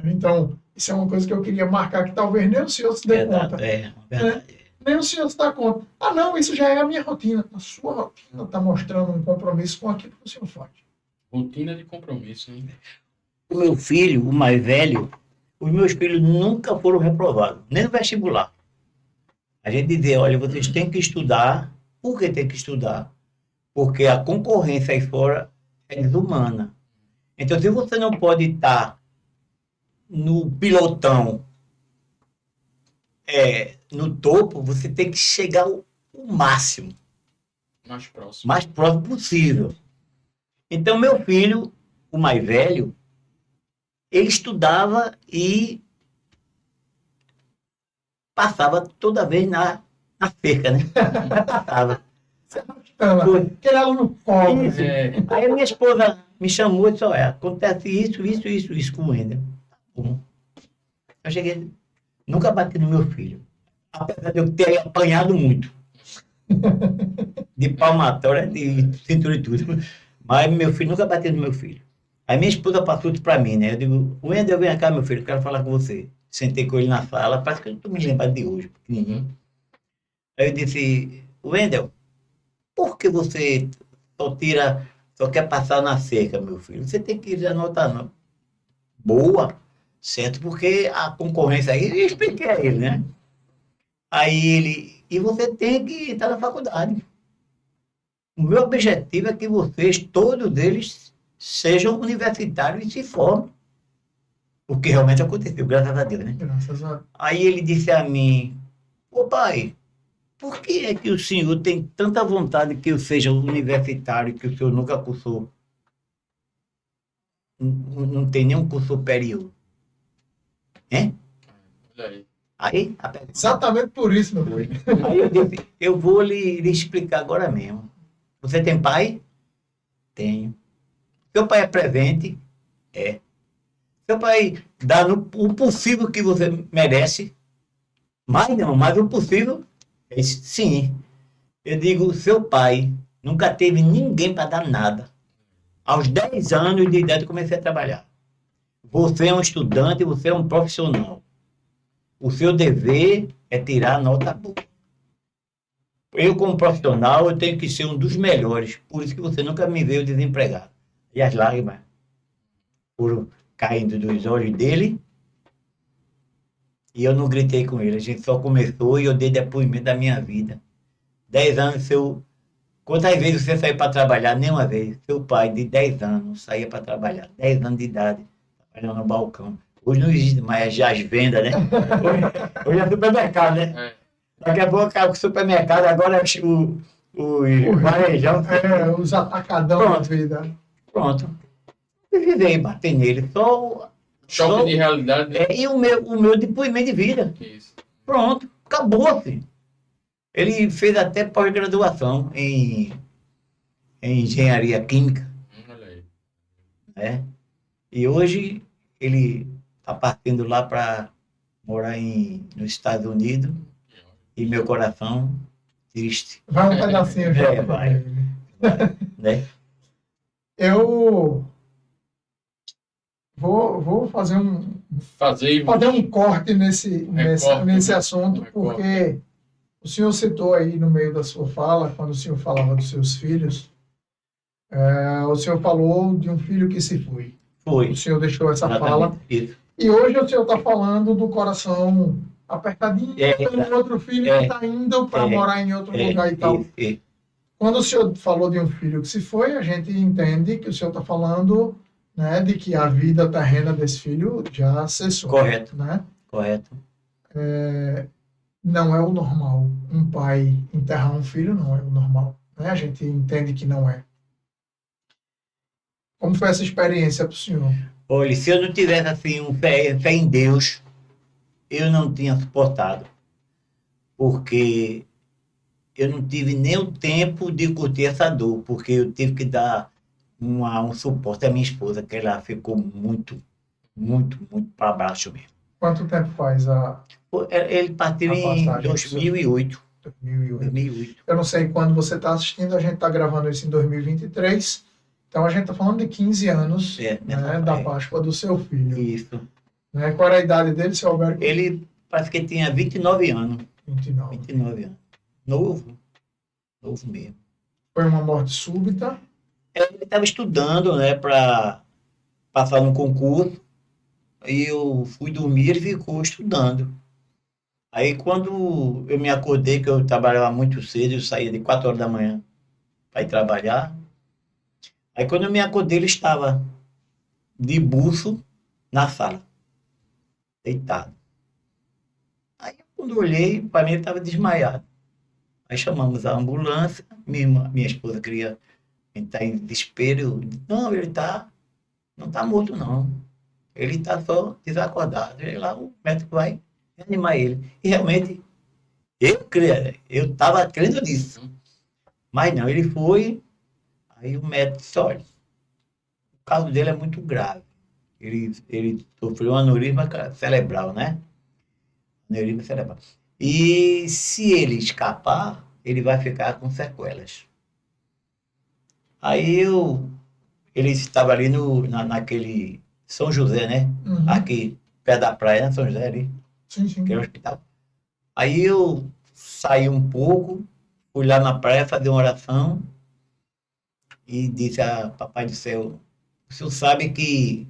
Então, isso é uma coisa que eu queria marcar, que talvez nem o senhor se dê conta. Verdade. Nem o senhor se dá conta. Ah, não, isso já é a minha rotina. A sua rotina está mostrando um compromisso com aquilo que o senhor faz. Rotina de compromisso, hein? O meu filho, o mais velho, os meus filhos nunca foram reprovados, nem no vestibular. A gente dizia, olha, vocês têm que estudar. Por que tem que estudar? Porque a concorrência aí fora é desumana. Então, se você não pode estar no pilotão, no topo, você tem que chegar ao máximo. Mais próximo possível. Então, meu filho, o mais velho, ele estudava e passava toda vez na cerca, né? Passava. Aquele aluno pobre. Aí a minha esposa me chamou e disse, olha, acontece isso com o Wendel. Eu cheguei, nunca bati no meu filho. Apesar de eu ter apanhado muito. De palmatória, de cintura e tudo. Mas meu filho nunca bateu no meu filho. Aí minha esposa passou isso pra mim, né? Eu digo, Wendel, vem cá, meu filho, eu quero falar com você. Sentei com ele na sala, parece que eu não estou me lembrando de hoje. Aí eu disse, Wendel, por que você só quer passar na cerca, meu filho? Você tem que ir anotar boa, certo? Porque a concorrência aí, eu expliquei a ele, né? Aí ele, e você tem que estar na faculdade. O meu objetivo é que vocês, todos eles, sejam universitários e se formem. O que realmente aconteceu, graças a Deus, né? Graças a Deus. Aí ele disse a mim, ô pai, por que é que o senhor tem tanta vontade que eu seja universitário, que o senhor nunca cursou? Não tem nenhum curso superior. Hein? Aí, exatamente por isso, meu filho. Aí eu disse, eu vou lhe explicar agora mesmo. Você tem pai? Tenho. Seu pai é presente? É. Seu pai dá o possível que você merece? Mas o possível? Sim. Eu digo, seu pai nunca teve ninguém para dar nada. Aos 10 anos de idade eu comecei a trabalhar. Você é um estudante, você é um profissional. O seu dever é tirar a nota boa. Eu, como profissional, eu tenho que ser um dos melhores. Por isso que você nunca me veio desempregado. E as lágrimas foram caindo dos olhos dele. E eu não gritei com ele. A gente só começou e eu dei depoimento da minha vida. 10 anos, quantas vezes você saiu para trabalhar? Nenhuma vez. Seu pai, de 10 anos, saía para trabalhar. 10 anos de idade, trabalhando no balcão. Hoje não existe mais já as vendas, né? Hoje é supermercado, né? É. Daqui a pouco acaba o supermercado, agora é o varejão. Os atacadão da Pronto. vida. Pronto. Precisei bater nele. Choque de realidade. Né? E o meu depoimento de vida. Isso. Pronto. Acabou, assim. Ele fez até pós-graduação em engenharia química, Olha aí. né? E hoje ele está partindo lá para morar nos Estados Unidos e meu coração triste, Vai um pedacinho já. vai. Né? Eu vou fazer Fazer um corte nesse assunto, Recorte. porque o senhor citou aí no meio da sua fala, quando o senhor falava dos seus filhos, o senhor falou de um filho que se foi. Foi. O senhor deixou essa Exatamente. fala. Isso. E hoje o senhor está falando do coração apertadinho pelo outro filho que está indo para morar em outro lugar e tal. Quando o senhor falou de um filho que se foi, a gente entende que o senhor está falando, né, de que a vida terrena desse filho já cessou. Correto. Né? Correto. Não é o normal. Um pai enterrar um filho não é o normal. Né? A gente entende que não é. Como foi essa experiência para o senhor? Olha, se eu não tivesse assim fé em Deus, eu não tinha suportado. Porque eu não tive nem o tempo de curtir essa dor, porque eu tive que dar um suporte à minha esposa, que ela ficou muito, muito, muito para baixo mesmo. Quanto tempo faz Ele partiu em 2008. 2008. Eu não sei quando você está assistindo, a gente está gravando isso em 2023, então a gente está falando de 15 anos da Páscoa do seu filho. Isso. Né? Qual era a idade dele, seu Alberto? Ele parece que tinha 29 anos. 29 anos. Novo mesmo. Foi uma morte súbita? Ele estava estudando, né, para passar no concurso, aí eu fui dormir, ele ficou estudando. Aí quando eu me acordei, que eu trabalhava muito cedo, eu saía de 4 horas da manhã para ir trabalhar, aí quando eu me acordei, ele estava de buço na sala, deitado. Aí quando eu olhei, para mim ele estava desmaiado. Aí chamamos a ambulância, minha esposa queria entrar em desespero. Não, ele não está morto, não. Ele está só desacordado. E lá o médico vai reanimar ele. E realmente, eu estava crendo nisso. Mas não, ele foi. Aí o médico disse, olha, o caso dele é muito grave. Ele sofreu um aneurisma cerebral, né? Aneurisma cerebral. E se ele escapar, ele vai ficar com sequelas. Aí ele estava ali naquele São José, né? Uhum. Aqui, perto da praia, né? São José ali, sim. Que é o hospital. Aí eu saí um pouco, fui lá na praia fazer uma oração e disse a Papai do Céu, o senhor sabe que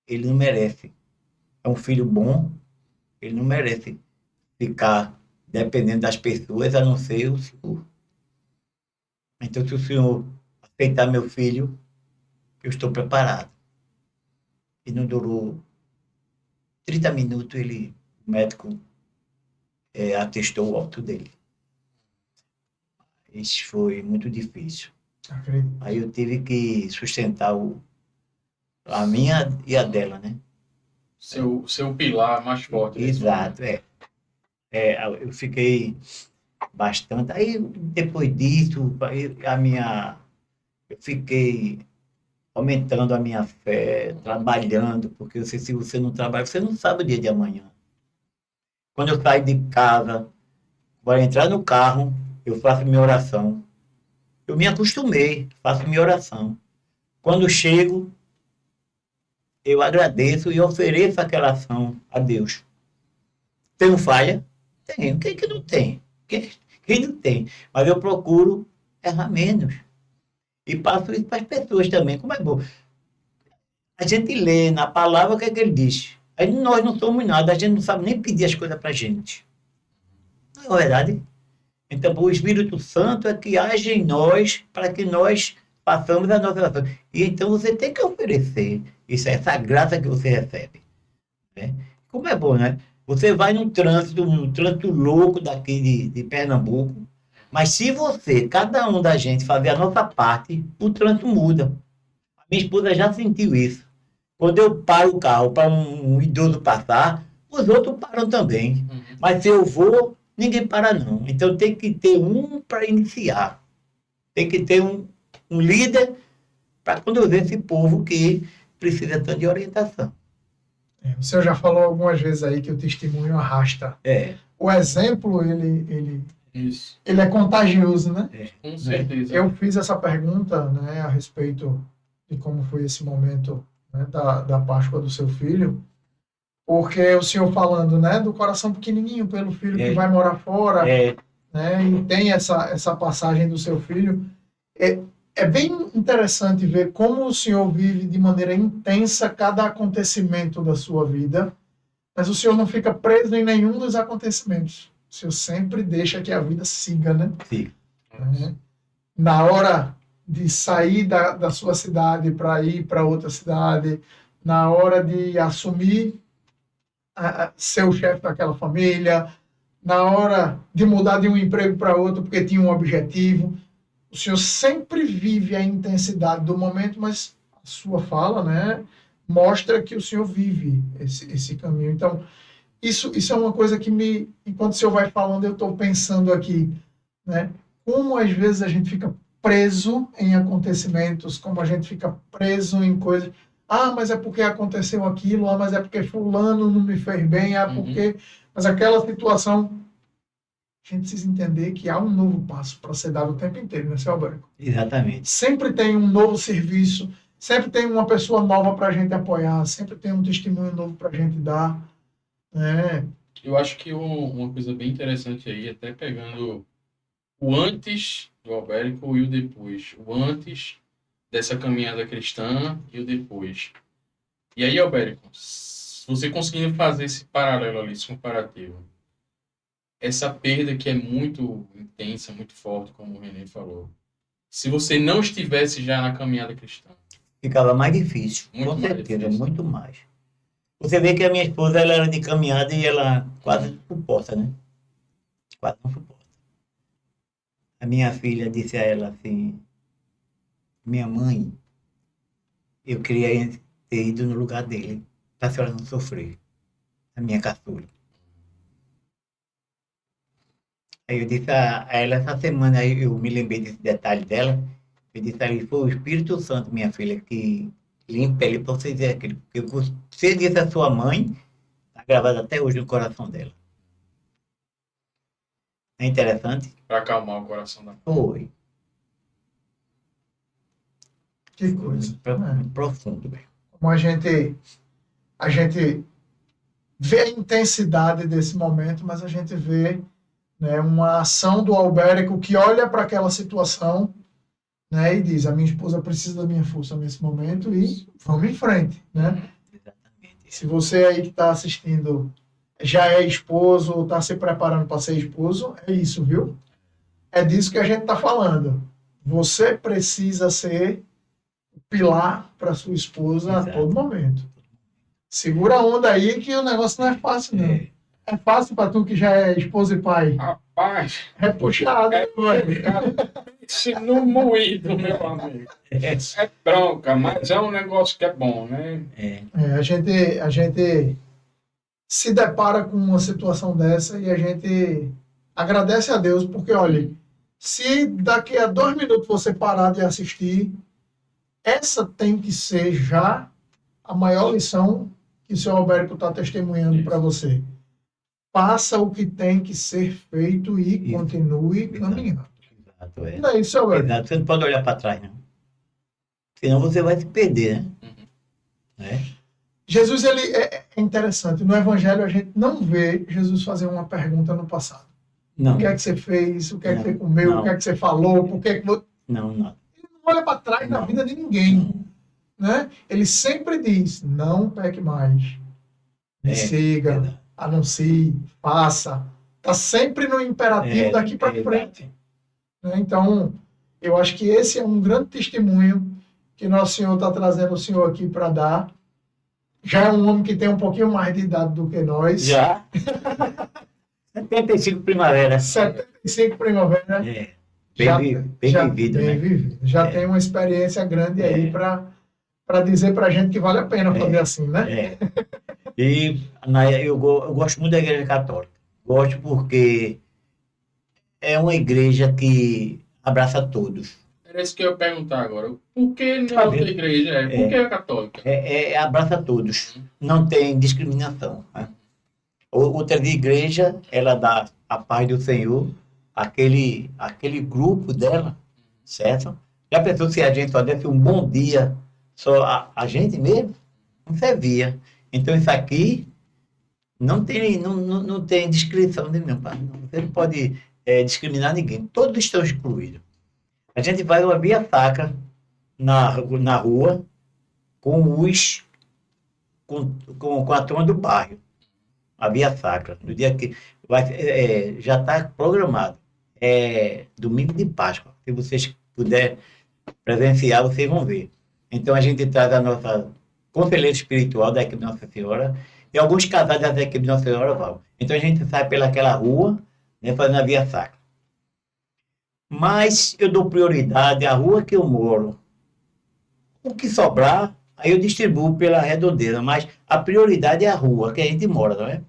ele não merece. É um filho bom, ele não merece ficar dependendo das pessoas, a não ser o senhor. Então, se o senhor aceitar meu filho, eu estou preparado. E não durou 30 minutos, o médico atestou o óbito dele. Isso foi muito difícil. Acredito. Aí eu tive que sustentar a minha e a dela, né? Seu pilar mais forte. Exato, eu fiquei bastante. Aí, depois disso, eu fiquei aumentando a minha fé, trabalhando, porque se você não trabalha, você não sabe o dia de amanhã. Quando eu saio de casa, para entrar no carro, eu faço minha oração. Eu me acostumei, faço minha oração. Quando chego, eu agradeço e ofereço aquela ação a Deus. Tenho falha? Tenho. Quem que não tem? Quem não tem? Mas eu procuro errar menos. E passo isso para as pessoas também. Como é bom. A gente lê na palavra o que é que ele diz. Aí nós não somos nada, a gente não sabe nem pedir as coisas para a gente. Não é verdade? Então, o Espírito Santo é que age em nós para que nós façamos a nossa oração. E então você tem que oferecer essa graça que você recebe. Como é bom, né? Você vai num trânsito louco daqui de Pernambuco, mas se você, cada um da gente, fazer a nossa parte, o trânsito muda. A minha esposa já sentiu isso. Quando eu paro o carro para um idoso passar, os outros param também. Uhum. Mas se eu vou, ninguém para não. Então tem que ter um para iniciar. Tem que ter um líder para conduzir esse povo que precisa tanto de orientação. O senhor já falou algumas vezes aí que o testemunho arrasta. O exemplo, ele é contagioso, né? Com certeza. Eu fiz essa pergunta, né, a respeito de como foi esse momento, né, da Páscoa do seu filho, porque o senhor falando, né, do coração pequenininho pelo filho que vai morar fora, né, e tem essa passagem do seu filho. É bem interessante ver como o senhor vive de maneira intensa cada acontecimento da sua vida, mas o senhor não fica preso em nenhum dos acontecimentos. O senhor sempre deixa que a vida siga, né? Sim. Na hora de sair da sua cidade para ir para outra cidade, na hora de assumir ser o chefe daquela família, na hora de mudar de um emprego para outro porque tinha um objetivo. O senhor sempre vive a intensidade do momento, mas a sua fala, né, mostra que o senhor vive esse caminho. Então, isso é uma coisa que enquanto o senhor vai falando, eu estou pensando aqui, né, como às vezes a gente fica preso em acontecimentos, como a gente fica preso em coisas. Ah, mas é porque aconteceu aquilo, mas é porque fulano não me fez bem, porque... Mas aquela situação... A gente precisa entender que há um novo passo para ser dado o tempo inteiro, né, seu Alberto? Exatamente. Sempre tem um novo serviço, sempre tem uma pessoa nova para a gente apoiar, sempre tem um testemunho novo para a gente dar. Eu acho que uma coisa bem interessante aí, até pegando o antes do Albérico e o depois. O antes dessa caminhada cristã e o depois. E aí, Albérico, você conseguindo fazer esse paralelo ali, esse comparativo, essa perda que é muito intensa, muito forte, como o René falou. Se você não estivesse já na caminhada cristã, ficava mais difícil, muito com mais certeza, difícil. muito mais. Você vê que a minha esposa ela era de caminhada e ela quase não suporta, né? Quase não suporta. A minha filha disse a ela assim, minha mãe, eu queria ter ido no lugar dele, para a senhora não sofrer, a minha caçula. Aí eu disse a ela essa semana, aí eu me lembrei desse detalhe dela, eu disse a ela, foi o Espírito Santo, minha filha, que limpa ele para você dizer aquilo. Porque você disse a sua mãe, está gravado até hoje no coração dela. É interessante? Para acalmar o coração da mãe. Foi. Que coisa. Muito profundo. Como a gente vê a intensidade desse momento, mas a gente vê, né, uma ação do Albérico que olha para aquela situação, né, e diz, a minha esposa precisa da minha força nesse momento e vamos em frente, né? Exatamente. Se você aí que está assistindo já é esposo ou está se preparando para ser esposo, é isso, viu? É disso que a gente está falando. Você precisa ser o pilar para sua esposa a todo momento. Segura a onda aí que o negócio não é fácil, não. É fácil para tu que já é esposa e pai? Rapaz, é puxado. Se no moído, meu amigo. É bronca, mas é um negócio que é bom, né? A gente se depara com uma situação dessa e a gente agradece a Deus, porque, olha, se daqui a 2 minutos você parar de assistir, essa tem que ser já a maior lição que o seu Alberto está testemunhando para você. Faça o que tem que ser feito e continue caminhando. Exato, Não é isso, seu Alberto? Exato, você não pode olhar para trás, não. Senão você vai se perder, né? Jesus, ele é interessante. No Evangelho, a gente não vê Jesus fazer uma pergunta no passado. Não. O que é que você fez? O que é que Não. você comeu? Não. O que é que você falou? Por que é que você... Não. Ele não olha para trás na vida de ninguém. Né? Ele sempre diz, não peque mais. Me siga, anuncie, faça. Está sempre no imperativo daqui para frente. Né? Então, eu acho que esse é um grande testemunho que Nosso Senhor está trazendo o Senhor aqui para dar. Já é um homem que tem um pouquinho mais de idade do que nós. Já. 75 primavera. 75 primavera. É. Já, Bem já vivido, bem né? vivido. Já É. tem uma experiência grande aí É. para dizer para a gente que vale a pena fazer assim, né? É. E eu gosto muito da Igreja Católica. Gosto porque é uma igreja que abraça todos. Era isso que eu ia perguntar agora. Por que Tá na outra vendo? igreja? Por que a católica? Abraça todos. Não tem discriminação, né? Outra de igreja, ela dá a paz do Senhor, aquele grupo dela, certo? Já pensou se a gente só desse um bom dia, só a gente mesmo? Não servia. Então isso aqui não tem descrição de nenhum. Você não pode discriminar ninguém. Todos estão excluídos. A gente vai uma via sacra na rua com com a turma do bairro. A via sacra. No dia que já está programado. É domingo de Páscoa. Se vocês puderem presenciar, vocês vão ver. Então a gente traz a nossa conselheira espiritual da equipe Nossa Senhora e alguns casais da equipe Nossa Senhora vão. Então a gente sai pelaquela rua, né, fazendo a via sacra. Mas eu dou prioridade à rua que eu moro. O que sobrar, aí eu distribuo pela redondeira, mas a prioridade é a rua que a gente mora, não é?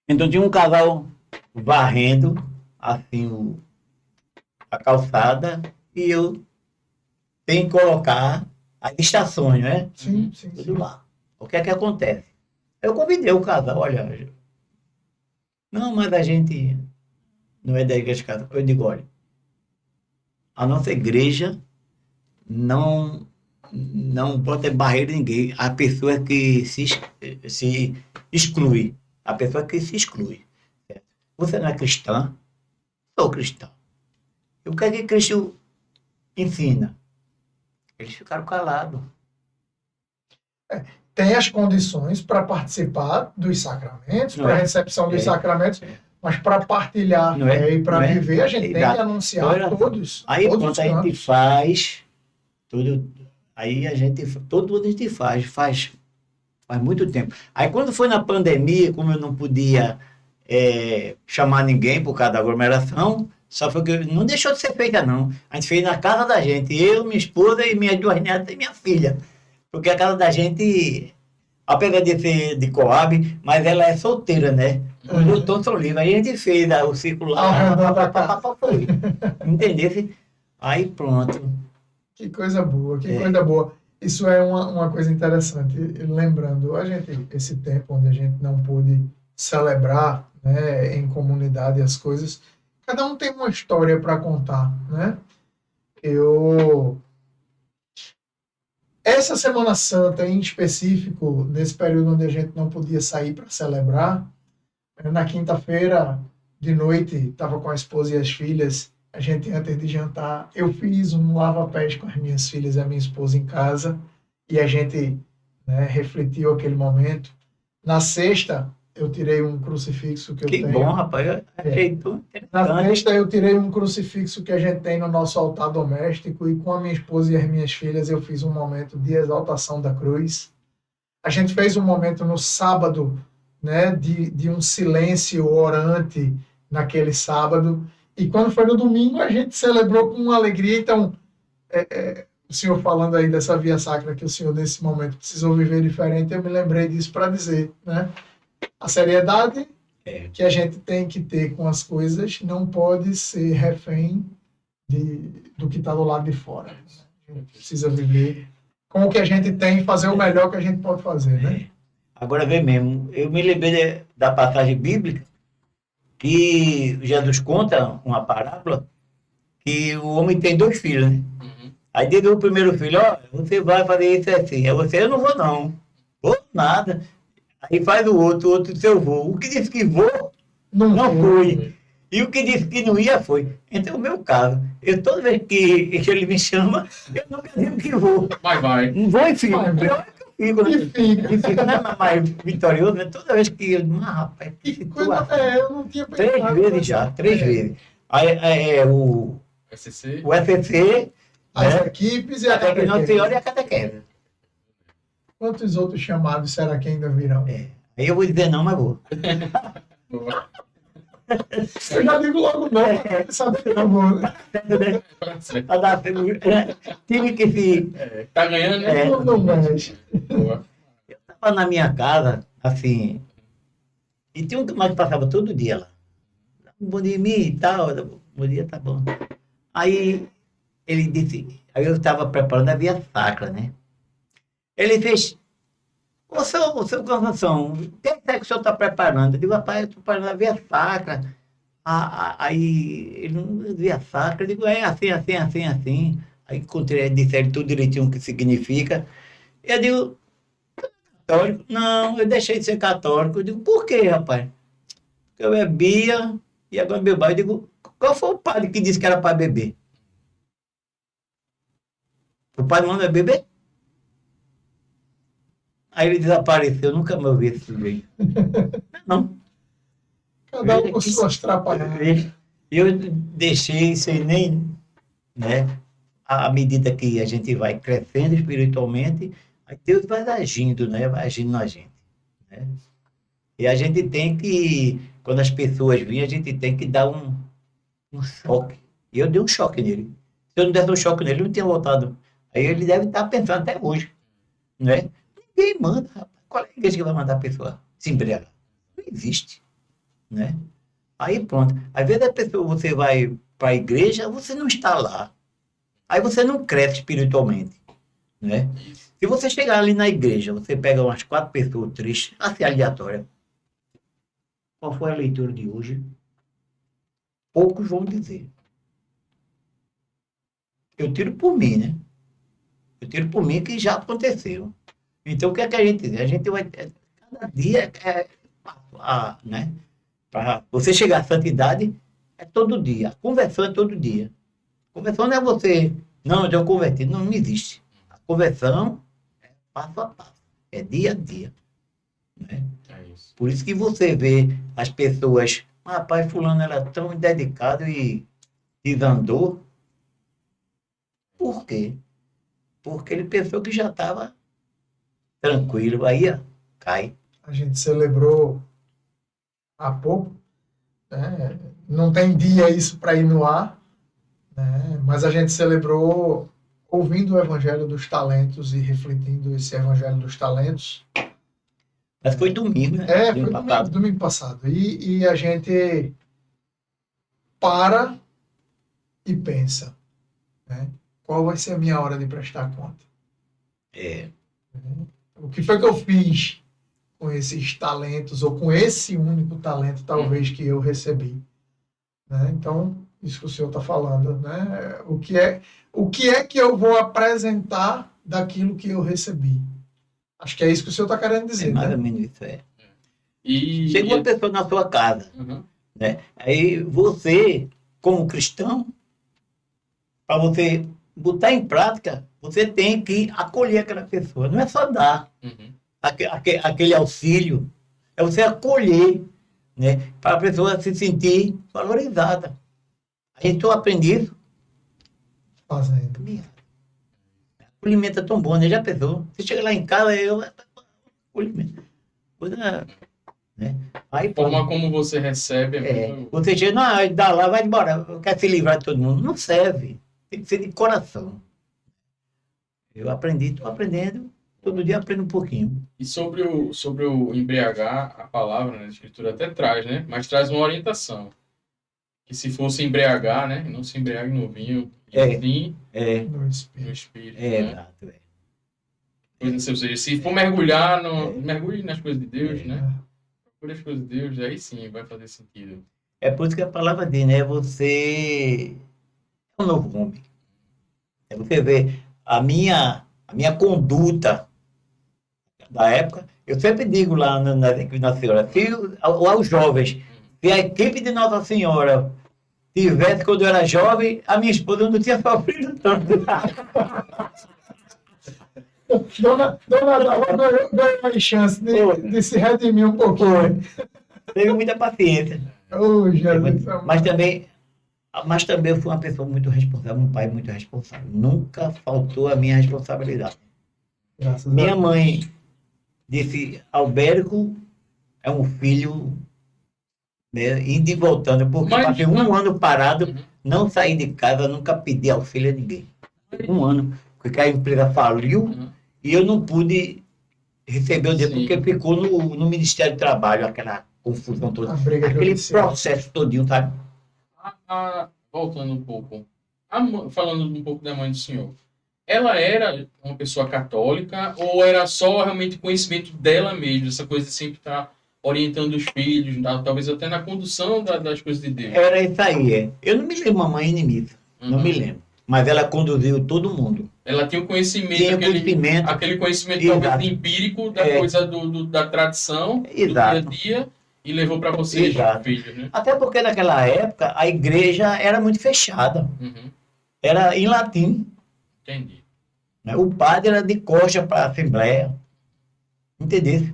Então tinha um casal varrendo assim a calçada e eu tenho que colocar as estações, né? Sim. Tudo lá. O que é que acontece? Eu convidei o casal, olha, não, mas a gente não é da igreja católica. Eu digo, olha, a nossa igreja não bota barreira em ninguém. A pessoa que se exclui. A pessoa que se exclui. Certo? Você não é cristã? Sou cristão. E o que é que Cristo ensina? Eles ficaram calados. Tem as condições para participar dos sacramentos, para a recepção dos sacramentos, mas para partilhar a fé e para viver, a gente tem que anunciar todos. Aí todos pronto, a gente faz tudo. Aí todo mundo a gente faz muito tempo. Aí quando foi na pandemia, como eu não podia chamar ninguém por causa da aglomeração, só foi que não deixou de ser feita, não. A gente fez na casa da gente, eu, minha esposa e minhas 2 netas e minha filha. Porque a casa da gente, apesar de ser de Coab, mas ela é solteira, né? Os doutores são livres. Aí a gente fez o círculo lá. Entendeu? Aí pronto. Que coisa boa, coisa boa. Isso é uma coisa interessante. Lembrando, esse tempo onde a gente não pôde celebrar, né, em comunidade as coisas, cada um tem uma história para contar, né? Essa Semana Santa, em específico, nesse período onde a gente não podia sair para celebrar, na quinta-feira de noite, estava com a esposa e as filhas, a gente, antes de jantar, eu fiz um lava-pés com as minhas filhas e a minha esposa em casa, e a gente, né, refletiu aquele momento. Na sexta, eu tirei um crucifixo que eu tenho. Que bom, rapaz. Na sexta, eu tirei um crucifixo que a gente tem no nosso altar doméstico e com a minha esposa e as minhas filhas eu fiz um momento de exaltação da cruz. A gente fez um momento no sábado, né, de um silêncio orante naquele sábado. E quando foi no domingo, a gente celebrou com uma alegria. Então, o senhor falando aí dessa via sacra que o senhor, nesse momento, precisou viver diferente, eu me lembrei disso para dizer, né? A seriedade que a gente tem que ter com as coisas não pode ser refém do que está do lado de fora. A gente precisa viver com o que a gente tem e fazer o melhor que a gente pode fazer, né? Agora vem mesmo, eu me lembrei da passagem bíblica que Jesus conta uma parábola que o homem tem 2 filhos, né? Aí diz o primeiro filho, ó, você vai fazer isso assim. Aí você, eu não vou não. Vou nada. Aí faz o outro disse, eu vou. O que disse que vou, não fui. E o que disse que não ia, foi. Então, o meu caso, toda vez que ele me chama, eu nunca digo que vou. Vai. Vou e fico. Pior que eu fico, né? E fica, né? Mais vitorioso, né? Toda vez que ele, rapaz, que coisa, eu não tinha pensado. 3 vezes já, 3 vezes. Aí o SCC, as equipes e a Nossa Senhora e a catequese. Quantos outros chamados será que ainda virão? É. Aí eu vou dizer não, mas vou. Eu já digo logo não, para saber que eu vou. Né? Pra dar time que se... Tá ganhando, né? Não mexe. Boa. Eu tava na minha casa, assim, e tinha um camarada que passava todo dia lá. Bom dia, mim e tal. Bom dia, tá bom. Aí ele disse, aí eu estava preparando a via sacra, né? Ele fez, ô seu Convenção, o que é que o senhor está preparando? Eu digo, rapaz, eu estou preparando a via sacra. Aí ele não via sacra, eu digo, é assim, assim, assim, assim. Aí encontrei, disse ele tudo direitinho o que significa. Eu digo, católico? Não, eu deixei de ser católico. Eu digo, por quê, rapaz? Porque eu bebia e agora bebo. Eu digo, qual foi o padre que disse que era para beber? O padre manda beber? Aí ele desapareceu, nunca mais ouvi esse sujeito. Não. Cada um com suas trapalhadas. Eu deixei sem nem, né? À medida que a gente vai crescendo espiritualmente, aí Deus vai agindo, né? Vai agindo na gente, né? E a gente tem que, quando as pessoas vêm, a gente tem que dar um choque. E eu dei um choque nele. Se eu não desse um choque nele, ele não tinha voltado. Aí ele deve estar pensando até hoje, né? Ninguém manda, rapaz. Qual é a igreja que vai mandar a pessoa se embriagar? Não existe, né? Aí pronto. Às vezes a pessoa, você vai para a igreja, você não está lá. Aí você não cresce espiritualmente, né? Se você chegar ali na igreja, você pega umas 4 pessoas tristes, assim, aleatória. Qual foi a leitura de hoje? Poucos vão dizer. Eu tiro por mim, né? Eu tiro por mim que já aconteceu. Então, o que é que a gente diz? A gente vai... Cada dia né? Para você chegar à santidade, é todo dia. A conversão é todo dia. A conversão não é você... Não, eu converti. Não, não existe. A conversão é passo a passo. É dia a dia. Né? É isso. Por isso que você vê as pessoas... Rapaz, fulano era tão dedicado e desandou. Por quê? Porque ele pensou que já estava tranquilo. Aí cai. A gente celebrou há pouco, né? Não tem dia isso para ir no ar, né? Mas a gente celebrou ouvindo o Evangelho dos Talentos e refletindo esse Evangelho dos Talentos. Mas foi domingo, né? Foi domingo passado. E a gente para e pensa, né? Qual vai ser a minha hora de prestar conta? O que foi que eu fiz com esses talentos, ou com esse único talento, talvez, que eu recebi? Né? Então, isso que o senhor está falando, né? O que é que eu vou apresentar daquilo que eu recebi? Acho que é isso que o senhor está querendo dizer, mais né? ou menos isso, é. E Chega uma pessoa na sua casa, né? Aí você, como cristão, para você botar em prática, você tem que acolher aquela pessoa. Não é só dar aquele auxílio, é você acolher, né? Para a pessoa se sentir valorizada. Aí eu aprendi isso. Fazendo. O alimento é tão bom, né? Já pensou? Você chega lá em casa, acolhimento. Coisa, né? Aí, a forma como você recebe é muito... Você chega, não, dá lá, vai embora, quer se livrar de todo mundo. Não serve. Tem que ser de coração. Eu aprendi, estou aprendendo, todo dia aprendo um pouquinho. E sobre o embriagar, a palavra, né, a escritura até traz, né? Mas traz uma orientação. Que se fosse embriagar, né? Não se embriague no vinho, e sim no espírito. Né? Exato. Ou seja, se for mergulhar, mergulhe nas coisas de Deus, né? Procure as coisas de Deus, aí sim vai fazer sentido. É por isso que a palavra diz, né? Você é um novo homem. Você vê a minha conduta da época, eu sempre digo lá na Senhora, aos jovens, se a equipe de Nossa Senhora tivesse quando eu era jovem, a minha esposa não tinha sofrido tanto. Dona Dalva ganhou a chance de se redimir um pouquinho. Teve muita paciência. Mas também eu fui uma pessoa muito responsável, um pai muito responsável. Nunca faltou a minha responsabilidade. Graças a Minha Deus. mãe disse, Albérico é um filho, né, indo e voltando, porque Mas, passei um ano parado, Uhum. não saí de casa, nunca pedi auxílio a ninguém. Um ano, porque a empresa faliu Uhum. e eu não pude receber o dinheiro, Sim. porque ficou no Ministério do Trabalho, aquela confusão toda, A briga aquele judicial. processo todinho, sabe? Voltando um pouco, falando um pouco da mãe do senhor, ela era uma pessoa católica ou era só realmente conhecimento dela mesma, essa coisa de sempre estar orientando os filhos, talvez até na condução das coisas de Deus? Era isso aí, é. Eu não me lembro mamãe em missa, não me Uhum. lembro. Mas ela conduziu todo mundo. Ela tinha o conhecimento, Tinha conhecimento, aquele conhecimento talvez exato. empírico da É. coisa da tradição, do dia a Exato, dia, e levou para vocês, exato. filhos, né? Até porque naquela época a igreja era muito fechada. Uhum. Era em latim, Entendi. né? O padre era de costa para a Assembleia. Entendeu? Uhum.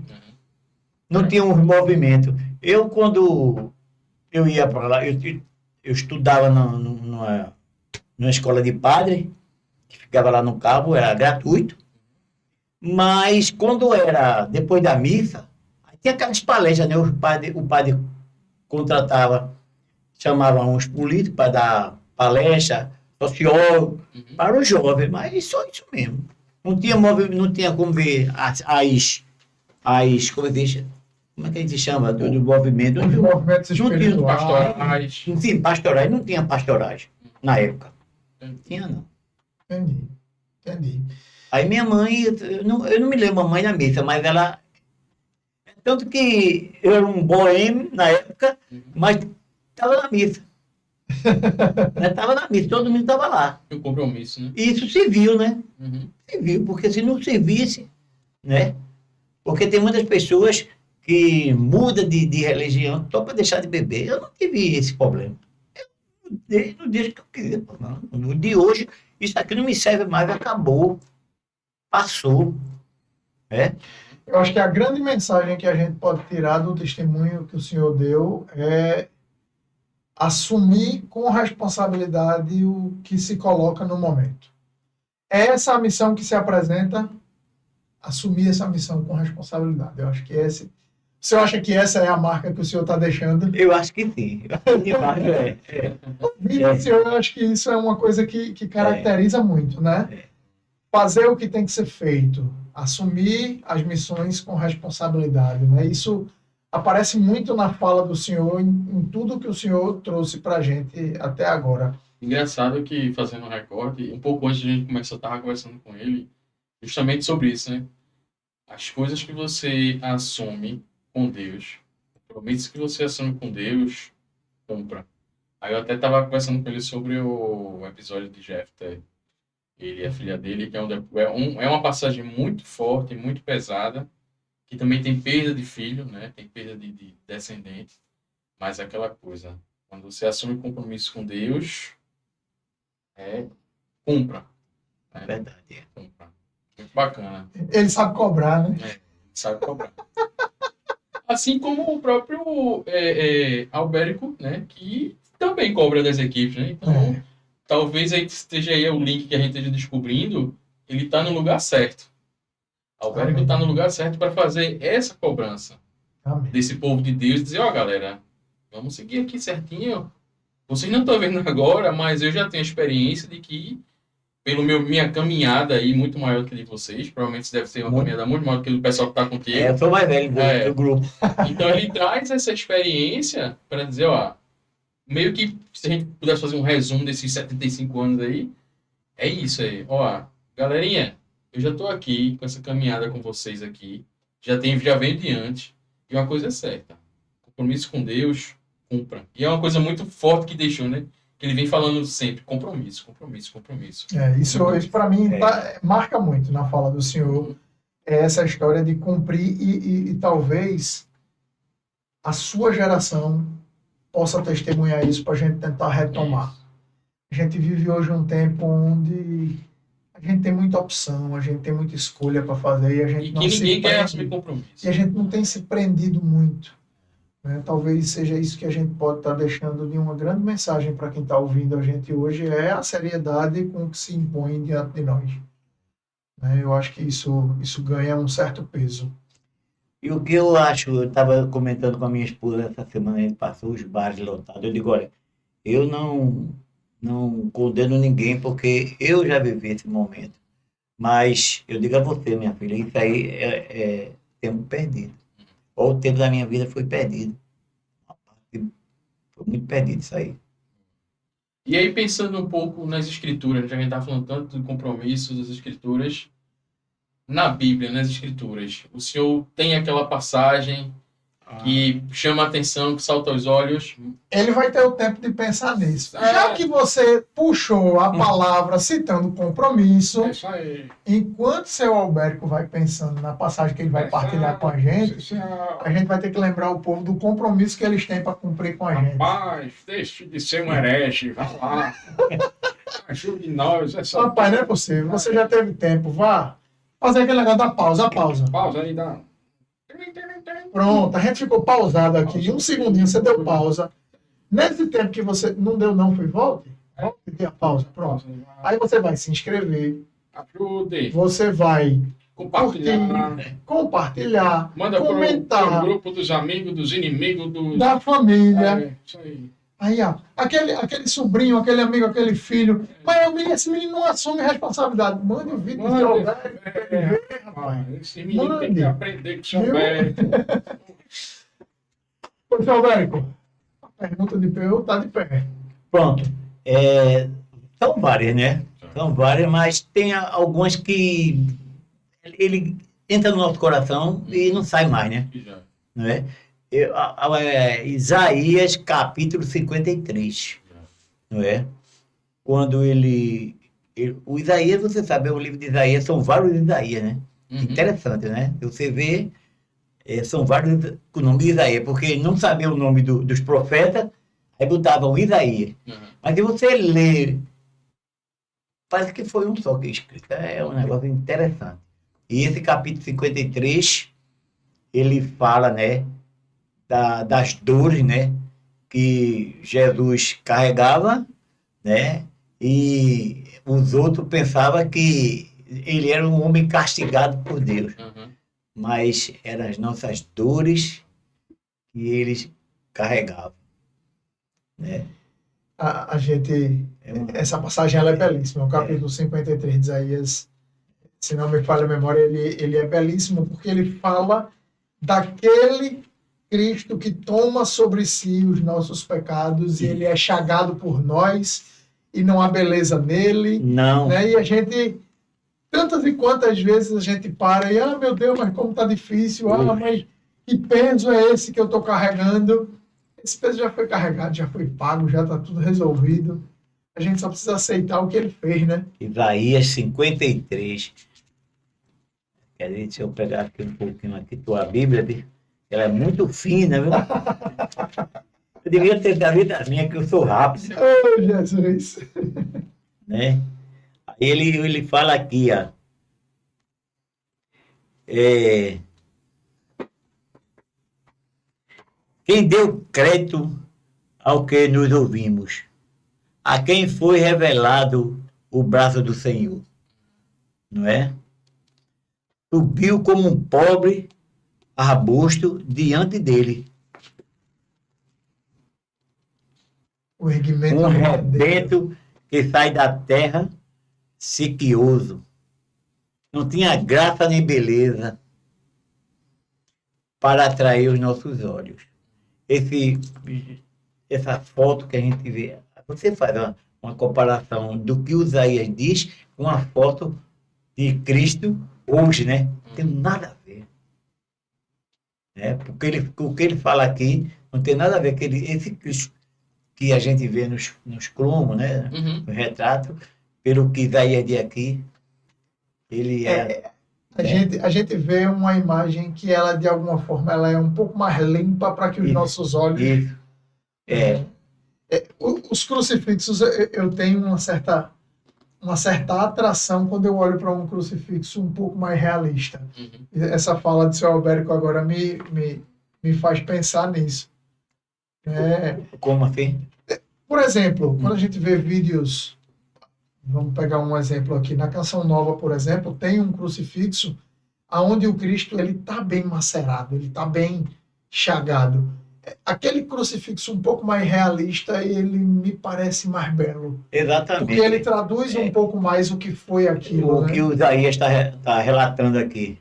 Não tinha um movimento. Eu, quando eu ia para lá, eu estudava numa escola de padre, que ficava lá no Cabo, era gratuito. Mas quando era depois da missa, tinha aquelas palestras, né? O padre contratava, chamava uns políticos para dar palestra, sociólogo, Uhum. para os jovens, mas só isso mesmo. Não tinha como ver como é que a gente chama do movimento? Os movimentos Não tinha espirituais. Pastorais. Sim, pastorais, não tinha pastorais na época. Não tinha, não. Entendi. Entendi. Aí minha mãe, eu não me lembro a mãe da missa, mas ela. Tanto que eu era um boêmio na época, mas estava na missa. Estava na missa, todo mundo estava lá. O compromisso, né? E isso se viu, né? Uhum. Se viu, porque se não se visse, né? Porque tem muitas pessoas que mudam de religião só para deixar de beber. Eu não tive esse problema. Desde o dia que eu queria. Não. No de hoje, isso aqui não me serve mais, acabou. Passou. Né? Eu acho que a grande mensagem que a gente pode tirar do testemunho que o senhor deu é assumir com responsabilidade o que se coloca no momento. É essa a missão que se apresenta, assumir essa missão com responsabilidade. Eu acho que esse. O senhor acha que essa é a marca que o senhor está deixando? Eu acho que sim. Eu acho que mais Ouvindo o senhor, eu acho que isso é uma coisa que caracteriza muito, né? Fazer o que tem que ser feito, assumir as missões com responsabilidade, né? Isso aparece muito na fala do senhor, em tudo que o senhor trouxe para a gente até agora. Engraçado que, fazendo um recorte, um pouco antes de a gente começar, eu estava conversando com ele justamente sobre isso, né? As coisas que você assume com Deus, compromissos que você assume com Deus, compra. Aí eu até estava conversando com ele sobre o episódio de Jefté, ele e a filha dele, que é uma passagem muito forte, muito pesada, que também tem perda de filho, né? Tem perda de descendente, mas é aquela coisa, quando você assume compromisso com Deus, cumpra. Né? verdade. Cumpra. Muito bacana. Ele sabe cobrar, né? Sabe cobrar. Assim como o próprio Albérico, né? Que também cobra das equipes, né? Então, talvez aí esteja aí o link que a gente esteja descobrindo, ele está no lugar certo. Albérico está no lugar certo para fazer essa cobrança. Amém. Desse povo de Deus, dizer, ó, galera, vamos seguir aqui certinho. Vocês não estão vendo agora, mas eu já tenho a experiência de que, pelo minha caminhada aí, muito maior que a de vocês, provavelmente deve ser uma caminhada muito maior do que o pessoal que está contigo. Eu sou mais velho do grupo. Então ele traz essa experiência para dizer, ó, meio que se a gente pudesse fazer um resumo desses 75 anos aí, é isso aí. Ó, galerinha, eu já estou aqui com essa caminhada com vocês aqui, já venho de antes, e uma coisa é certa, compromisso com Deus, cumpra. E é uma coisa muito forte que deixou, né? Que ele vem falando sempre, compromisso, compromisso, compromisso. Isso para mim marca muito na fala do senhor, essa história de cumprir e talvez a sua geração possa testemunhar isso para a gente tentar retomar. A gente vive hoje um tempo onde a gente tem muita opção, a gente tem muita escolha para fazer e a gente não se ninguém quer prende. assumir compromisso. E a gente não tem se prendido muito. Né? Talvez seja isso que a gente pode estar deixando de uma grande mensagem para quem está ouvindo a gente hoje, é a seriedade com que se impõe diante de nós. né? Eu acho que isso ganha um certo peso. E o que eu acho, eu estava comentando com a minha esposa essa semana, a gente passou os bares lotados. Eu digo, olha, eu não condeno ninguém porque eu já vivi esse momento. Mas eu digo a você, minha filha, isso aí é tempo perdido. Ou o tempo da minha vida foi perdido. Foi muito perdido isso aí. E aí, pensando um pouco nas escrituras, já que a gente está falando tanto do compromisso das escrituras, na Bíblia, nas escrituras, o senhor tem aquela passagem que chama a atenção, que salta aos olhos? Ele vai ter o tempo de pensar nisso. Já que você puxou a palavra citando compromisso, Isso aí. enquanto seu Albérico vai pensando na passagem que ele vai partilhar com a gente vai ter que lembrar o povo do compromisso que eles têm para cumprir com a gente. Rapaz, deixe de ser um herege, vá lá. Ajude nós. Rapaz, não é possível. Você já teve tempo. Vá fazer aquele negócio da pausa. A pausa. Pausa aí, dá. Pronto, a gente ficou pausado aqui. Um segundinho, você deu pausa. Nesse tempo que você não deu não, foi volte. Volte e dê a pausa. Pronto. Aí você vai se inscrever. Ajude. Você vai Compartilhar. compartilhar, Manda comentar, pro grupo dos amigos, dos inimigos, dos... da família. É, isso aí. Aí, ó, aquele sobrinho, aquele amigo, aquele filho. Mas esse menino não assume responsabilidade. Mande o vídeo do seu Albérico pra ele ver, rapaz. Esse menino tem que Mande. aprender com o seu Viu? Albérico. Ô, seu Albérico, a pergunta de pé tá de pé. Pronto. São várias, né? São várias, mas tem algumas que ele entra no nosso coração e não sai mais, né? Não é? Isaías capítulo 53, não é? Quando o Isaías, você sabe, o livro de Isaías, são vários Isaías, né? Interessante, né? Você vê, são vários com o nome de Isaías, porque não sabia o nome dos profetas, aí botavam Isaías. Mas se você ler, parece que foi um só que escrito. É um negócio interessante. E esse capítulo 53, ele fala, né, das dores, né, que Jesus carregava, né, e os outros pensavam que ele era um homem castigado por Deus. Mas eram as nossas dores que eles carregavam, né? A gente, essa passagem ela é belíssima. O capítulo 53 de Isaías, se não me falha a memória, ele é belíssimo porque ele fala daquele Cristo que toma sobre si os nossos pecados e ele é chagado por nós e não há beleza nele. Não. Né? E a gente, tantas e quantas vezes a gente para e, meu Deus, mas como tá difícil, mas que peso é esse que eu estou carregando? Esse peso já foi carregado, já foi pago, já está tudo resolvido. A gente só precisa aceitar o que ele fez, né? Isaías 53. Quer dizer, se eu pegar aqui um pouquinho aqui tua Bíblia, ela é muito fina, viu? Eu devia ter da vida minha, que eu sou rápido. Oh, Jesus! Né? Aí ele fala aqui, ó. Quem deu crédito ao que nos ouvimos? A quem foi revelado o braço do Senhor? Não é? Subiu como um pobre arbusto diante dele. O erguimento Um rebento que sai da terra sequioso. Não tinha graça nem beleza para atrair os nossos olhos. Essa foto que a gente vê, você faz uma comparação do que Isaías diz com a foto de Cristo hoje, né? Não tem nada a ver. Né? Porque o que ele fala aqui não tem nada a ver com esse Cristo que a gente vê nos cromos, né? No retrato, pelo que Isaías diz aqui, ele A gente vê uma imagem que ela, de alguma forma, ela é um pouco mais limpa para que os nossos olhos... Os crucifixos, eu tenho uma certa atração quando eu olho para um crucifixo um pouco mais realista. Essa fala de seu Albérico agora me faz pensar nisso. Como assim? Por exemplo, quando a gente vê vídeos Vamos pegar um exemplo aqui. Na Canção Nova, por exemplo, tem um crucifixo aonde o Cristo ele está bem macerado, ele está bem chagado. Aquele crucifixo um pouco mais realista, ele me parece mais belo. Exatamente. Porque ele traduz um pouco mais o que foi aquilo, O né? que o Isaías está relatando aqui.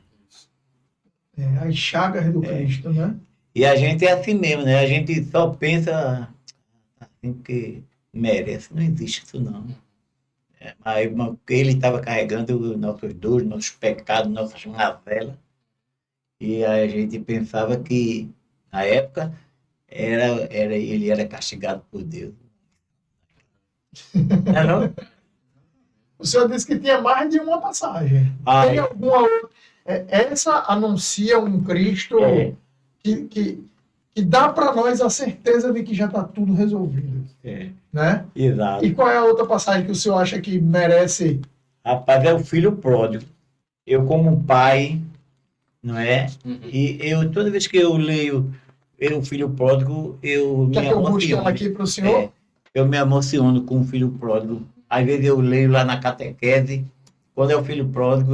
As chagas do Cristo, né? E a gente é assim mesmo, né? A gente só pensa assim que merece. Não existe isso, não. Mas ele estava carregando nossos dores, nossos pecados, nossas mazelas. E a gente pensava que, na época, ele era castigado por Deus. Não é não? O senhor disse que tinha mais de uma passagem. Ah, Tem alguma outra? Essa anuncia um Cristo que dá para nós a certeza de que já está tudo resolvido. Né? Exato. E qual é a outra passagem que o senhor acha que merece? Rapaz, é o filho pródigo. Eu, como pai, não é? E toda vez que eu leio o filho pródigo, eu me Quer que eu busque ela emociono. aqui para o senhor? Eu me emociono com o filho pródigo. Às vezes eu leio lá na catequese, quando é o filho pródigo,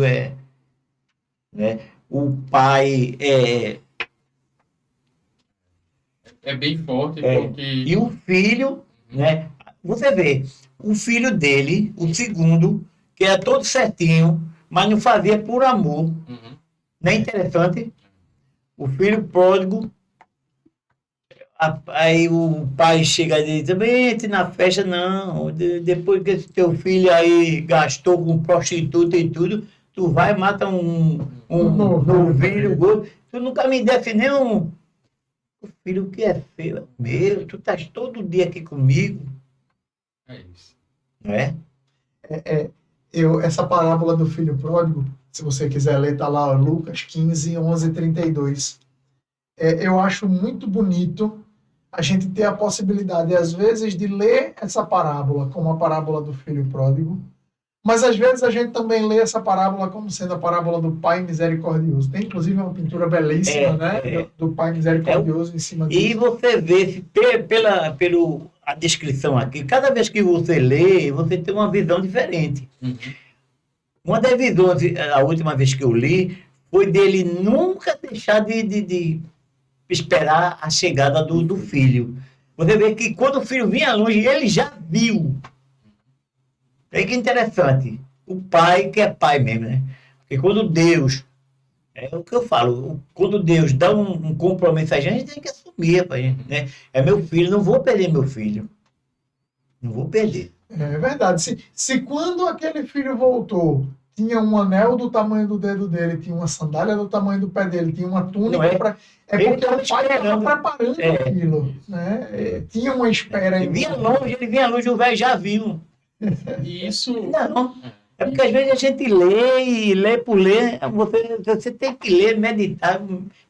né? O pai É bem forte, porque... E o filho, né? Você vê, o filho dele, o segundo, que era todo certinho, mas não fazia por amor. Uhum. Não é interessante? O filho pródigo, aí o pai chega e diz, entre na festa, não, depois que esse teu filho aí gastou com prostituta e tudo, tu vai e mata um novilho, gordo. Tu nunca me desse nem um filho que é feio, meu, tu estás todo dia aqui comigo. É isso. Não é? Essa parábola do filho pródigo, se você quiser ler, está lá, ó, Lucas 15, 11 e 32. Eu acho muito bonito a gente ter a possibilidade, às vezes, de ler essa parábola como a parábola do filho pródigo, mas às vezes a gente também lê essa parábola como sendo a parábola do pai misericordioso. Tem inclusive uma pintura belíssima, né, do pai misericordioso em cima disso. E você vê, pela a descrição aqui, cada vez que você lê, você tem uma visão diferente. Uhum. Uma das visões, a última vez que eu li, foi dele nunca deixar de esperar a chegada do filho. Você vê que quando o filho vinha longe, ele já viu. É que interessante. O pai, que é pai mesmo, né? Porque quando Deus, é o que eu falo, quando Deus dá um compromisso a gente tem que assumir, rapaz, né? É meu filho, não vou perder meu filho. Não vou perder. É verdade. Se quando aquele filho voltou, tinha um anel do tamanho do dedo dele, tinha uma sandália do tamanho do pé dele, tinha uma túnica para... porque o pai estava preparando aquilo. Né? Tinha uma espera. Ele vinha longe, o velho já viu. E isso... Não. É porque às vezes a gente lê e lê por ler, você tem que ler, meditar,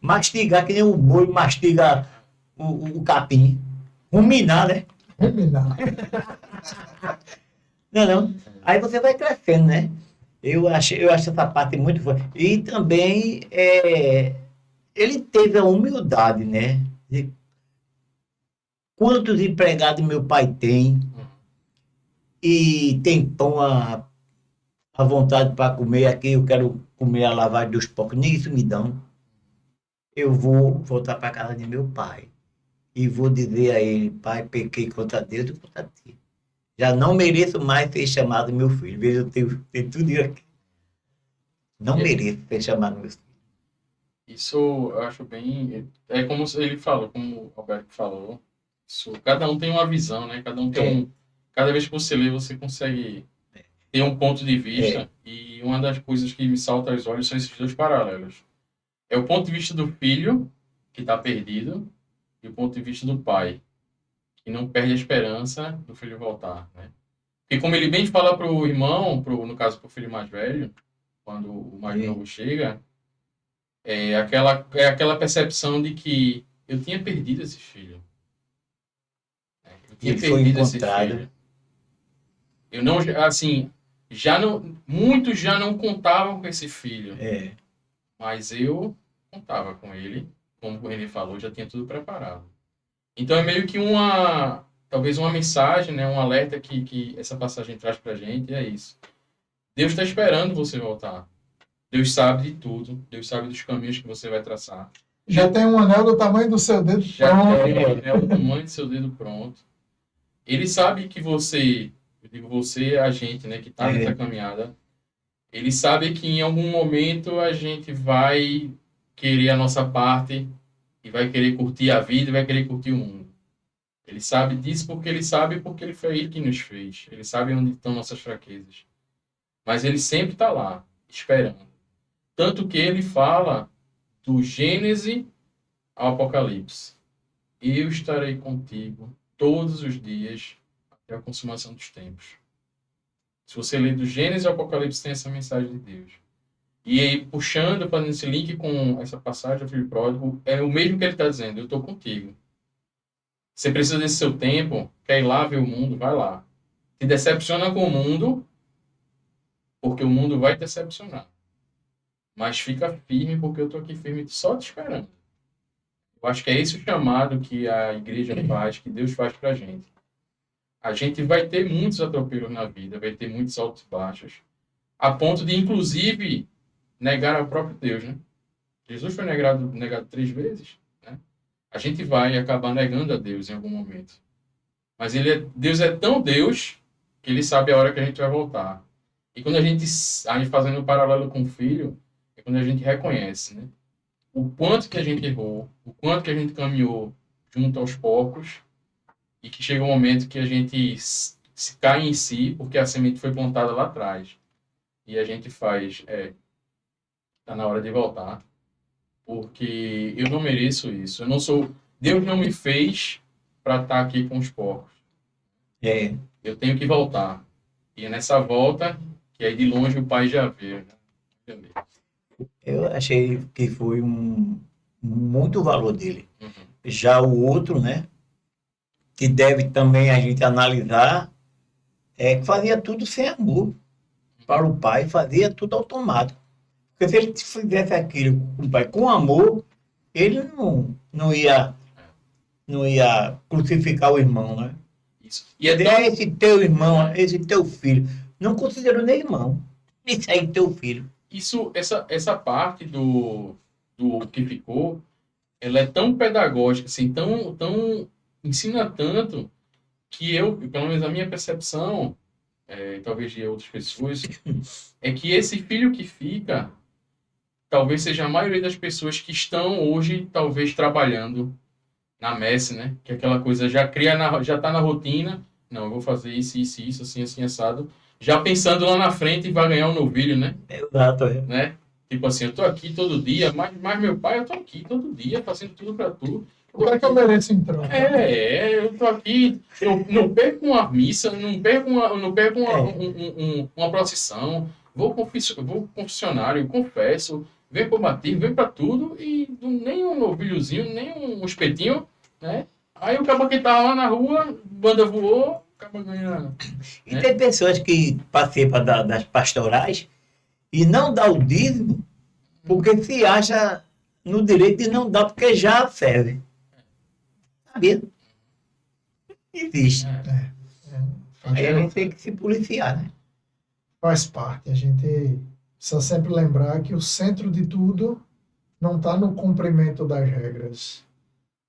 mastigar, que nem o boi mastiga o capim. Ruminar, né? Ruminar. Não. Aí você vai crescendo, né? Eu acho essa parte muito forte. E também ele teve a humildade, né? De quantos empregados meu pai tem e tem pão à vontade para comer aqui, eu quero comer a lavagem dos porcos, nem isso me dão. Eu vou voltar para a casa de meu pai e vou dizer a ele, pai, pequei contra Deus e contra ti. Já não mereço mais ser chamado meu filho. Veja, eu tenho tudo isso aqui. Não mereço ser chamado meu filho. Isso eu acho bem... É como ele falou, como o Alberto falou. Isso, cada um tem uma visão, né? Cada um tem Cada vez que você lê, você consegue ter um ponto de vista. E uma das coisas que me salta aos olhos são esses dois paralelos. É o ponto de vista do filho, que está perdido, e o ponto de vista do pai, que não perde a esperança do filho voltar, né? E como ele bem fala para o irmão, no caso para o filho mais velho, quando o mais novo chega, é aquela percepção de que eu tinha perdido esse filho. Eu tinha perdido esse filho. Eu não, assim, muitos já não contavam com esse filho. Mas eu contava com ele, como o René falou, já tinha tudo preparado. Então é meio que talvez uma mensagem, né, um alerta que essa passagem traz para a gente, é isso. Deus está esperando você voltar. Deus sabe de tudo. Deus sabe dos caminhos que você vai traçar. Já tem um anel do tamanho do seu dedo. Já Pronto. tem o tamanho do seu dedo pronto. Ele sabe que você, eu digo você, a gente, né, que está nessa caminhada, ele sabe que em algum momento a gente vai querer a nossa parte e vai querer curtir a vida e vai querer curtir o mundo. Ele sabe disso porque ele foi ele que nos fez. Ele sabe onde estão nossas fraquezas. Mas ele sempre está lá, esperando. Tanto que ele fala do Gênesis ao Apocalipse. Eu estarei contigo todos os dias até a consumação dos tempos. Se você ler do Gênesis ao Apocalipse, tem essa mensagem de Deus. E aí, puxando, fazendo esse link com essa passagem do filho pródigo, é o mesmo que ele está dizendo, eu estou contigo. Você precisa desse seu tempo, quer ir lá ver o mundo, vai lá. Se decepciona com o mundo, porque o mundo vai te decepcionar. Mas fica firme, porque eu estou aqui firme só te esperando. Eu acho que é esse o chamado que a igreja faz, que Deus faz para a gente. A gente vai ter muitos atropelos na vida, vai ter muitos altos e baixos, a ponto de, inclusive, negar ao próprio Deus, né? Jesus foi negado 3 vezes, né? A gente vai acabar negando a Deus em algum momento. Mas Deus é tão Deus que ele sabe a hora que a gente vai voltar. E quando a gente fazendo um paralelo com o filho, é quando a gente reconhece, né? O quanto que a gente errou, o quanto que a gente caminhou junto aos porcos, e que chega um momento que a gente se cai em si, porque a semente foi plantada lá atrás. E a gente faz, tá na hora de voltar, porque eu não mereço isso. Eu não sou, Deus não me fez para estar aqui com os porcos. Eu tenho que voltar. E é nessa volta que aí de longe o pai já vê. Né? Eu achei que foi muito valor dele. Uhum. Já o outro, né, que deve também a gente analisar, é que fazia tudo sem amor. Para o pai, fazia tudo automático. Porque se ele fizesse aquilo com o pai com amor, ele não ia crucificar o irmão, né? Isso. E Esse teu irmão, esse teu filho, não considerou nem irmão. Esse aí teu filho. Isso, essa parte do que ficou, ela é tão pedagógica, assim, tão ensina tanto, que pelo menos a minha percepção, talvez de outras pessoas, é que esse filho que fica, talvez seja a maioria das pessoas que estão hoje, talvez, trabalhando na messe, né? Que é aquela coisa já está na rotina, não, eu vou fazer isso, assim, assado, já pensando lá na frente e vai ganhar um novilho, né? Exato, Né? Tipo assim, eu tô aqui todo dia, mas meu pai, eu tô aqui todo dia, fazendo tudo para tu. O que é que eu mereço em troca? Eu tô aqui, eu não perco uma missa, não perco uma procissão, vou confessionário, confesso, venho para o batismo, venho para tudo, e nem um novilhozinho, nem um espetinho, né? Aí o cara que tava lá na rua, banda voou, acaba ganhando. E tem pessoas que participam das pastorais e não dá o dízimo porque se acha no direito de não dar, porque já serve. Sabia? Existe. Aí a gente tem que se policiar, né? Faz parte. A gente precisa sempre lembrar que o centro de tudo não está no cumprimento das regras.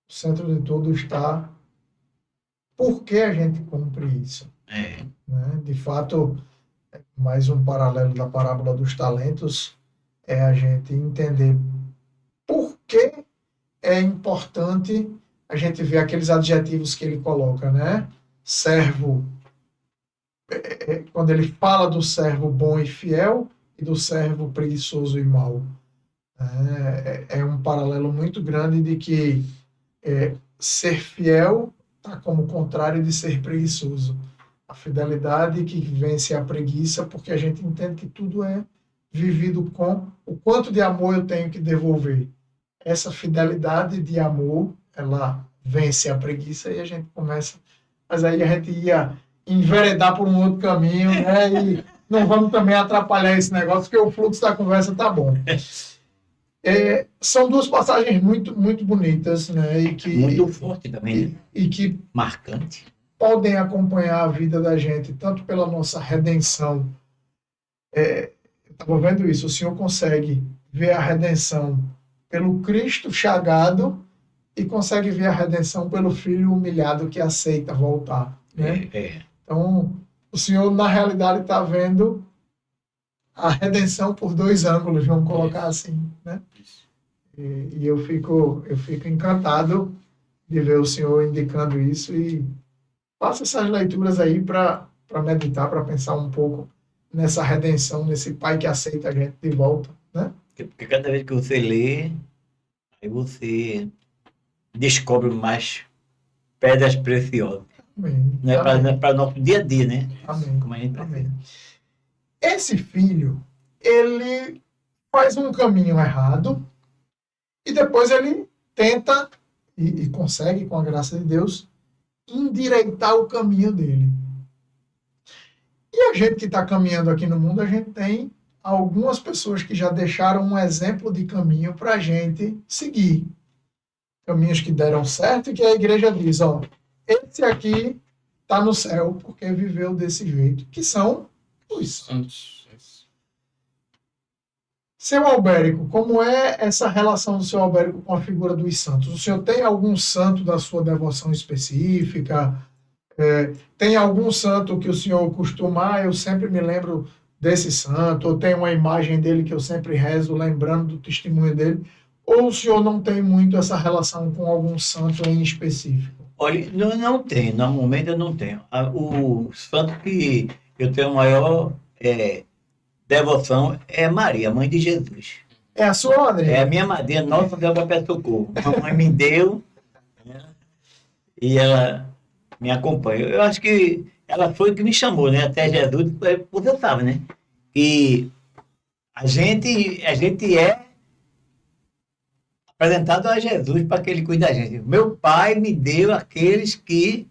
O centro de tudo está por que a gente cumpre isso. Né? De fato, mais um paralelo da parábola dos talentos é a gente entender por que é importante a gente ver aqueles adjetivos que ele coloca, né? Servo, quando ele fala do servo bom e fiel e do servo preguiçoso e mau. É um paralelo muito grande de que ser fiel está como contrário de ser preguiçoso. A fidelidade que vence a preguiça, porque a gente entende que tudo é vivido com o quanto de amor eu tenho que devolver. Essa fidelidade de amor, ela vence a preguiça e a gente começa... Mas aí a gente ia enveredar por um outro caminho, né? E não vamos também atrapalhar esse negócio, porque o fluxo da conversa tá bom. São duas passagens muito, muito bonitas, né? Muito forte também, né? E que marcante. podem acompanhar a vida da gente, tanto pela nossa redenção. Eu estava vendo isso, o Senhor consegue ver a redenção pelo Cristo chagado e consegue ver a redenção pelo Filho humilhado que aceita voltar, né? Então, o Senhor, na realidade, está vendo a redenção por dois ângulos, vamos colocar assim, né? E eu fico encantado de ver o Senhor indicando isso e faça essas leituras aí para meditar, para pensar um pouco nessa redenção, nesse Pai que aceita a gente de volta, né? Porque cada vez que você lê, aí você descobre mais pedras preciosas. Amém. Não é Amém. para o nosso dia a dia, né? Amém. Como a gente Amém. precisa. Esse filho, ele faz um caminho errado e depois ele tenta e consegue, com a graça de Deus, endireitar o caminho dele. E a gente que está caminhando aqui no mundo, a gente tem algumas pessoas que já deixaram um exemplo de caminho para a gente seguir. Caminhos que deram certo e que a igreja diz, ó, esse aqui está no céu porque viveu desse jeito, que são os santos. Seu Albérico, como é essa relação do seu Albérico com a figura dos santos? O senhor tem algum santo da sua devoção específica? Tem algum santo que o senhor costuma, eu sempre me lembro desse santo, ou tem uma imagem dele que eu sempre rezo, lembrando do testemunho dele? Ou o senhor não tem muito essa relação com algum santo em específico? Olha, não tenho, no momento eu não tenho. O santo que eu tenho maior devoção é Maria, mãe de Jesus. É a sua madrinha? É a minha madrinha, Nossa Senhora do Socorro. Mamãe me deu, né, e ela me acompanha. Eu acho que ela foi que me chamou, né, até Jesus, você sabe, né, que a gente é apresentado a Jesus para que ele cuide da gente. Meu pai me deu aqueles que,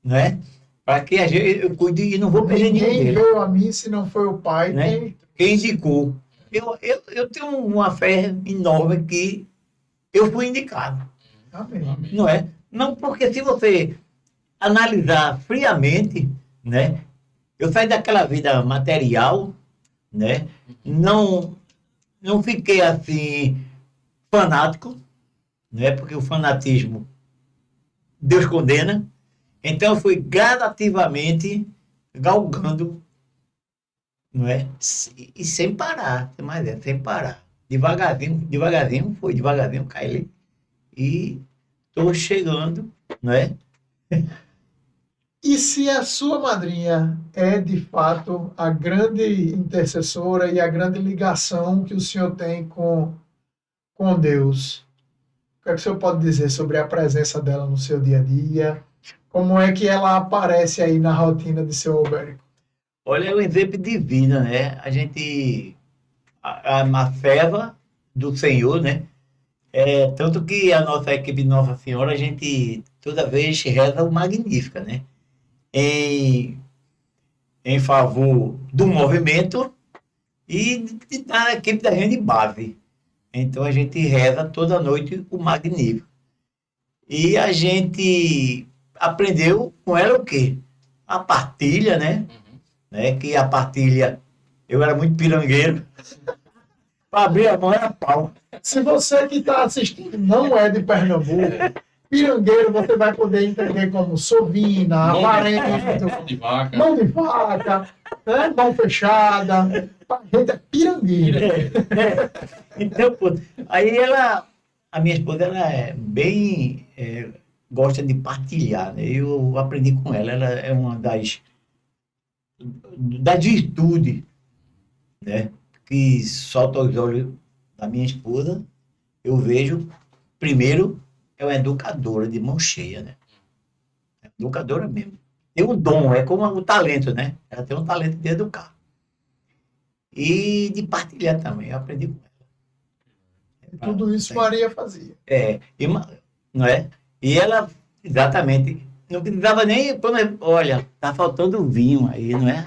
né, para que eu cuide e não vou perder nenhum Ninguém deles. veio a mim se não foi o Pai, Né? Quem indicou. Eu tenho uma fé enorme que eu fui indicado. Amém. Não é? Não, porque se você analisar friamente, né, eu saí daquela vida material, né, não fiquei assim fanático, né, porque o fanatismo Deus condena. Então eu fui gradativamente galgando, não é? E sem parar, sem parar. Devagarzinho caí e estou chegando, não é? E se a sua madrinha é, de fato, a grande intercessora e a grande ligação que o senhor tem com Deus, o que é que o senhor pode dizer sobre a presença dela no seu dia a dia? Como é que ela aparece aí na rotina de seu Albérico? Olha, é um exemplo de vida, né? A gente, a feva do Senhor, né? Tanto que a nossa equipe de Nossa Senhora, a gente toda vez reza o Magnífica, né? Em favor do movimento e da equipe da gente de base. Então a gente reza toda noite o Magnífico. E a gente aprendeu com ela o quê? A partilha, né? Que a partilha, eu era muito pirangueiro. Para abrir a mão era pau. Se você que está assistindo não é de Pernambuco, pirangueiro você vai poder entender como sovina, avarento, mão de vaca, né? Mão fechada. A gente é pirangueiro. Então, pô, aí a minha esposa, ela é bem, gosta de partilhar, né? Eu aprendi com ela, ela é uma das virtudes, né? Que solta os olhos da minha esposa, eu vejo, primeiro, é uma educadora de mão cheia, né? Educadora mesmo. Tem um dom, é como o talento, né? Ela tem um talento de educar. E de partilhar também, eu aprendi com ela. Tudo isso Maria fazia. Não é? E ela, exatamente, não precisava nem, olha, tá faltando vinho aí, não é?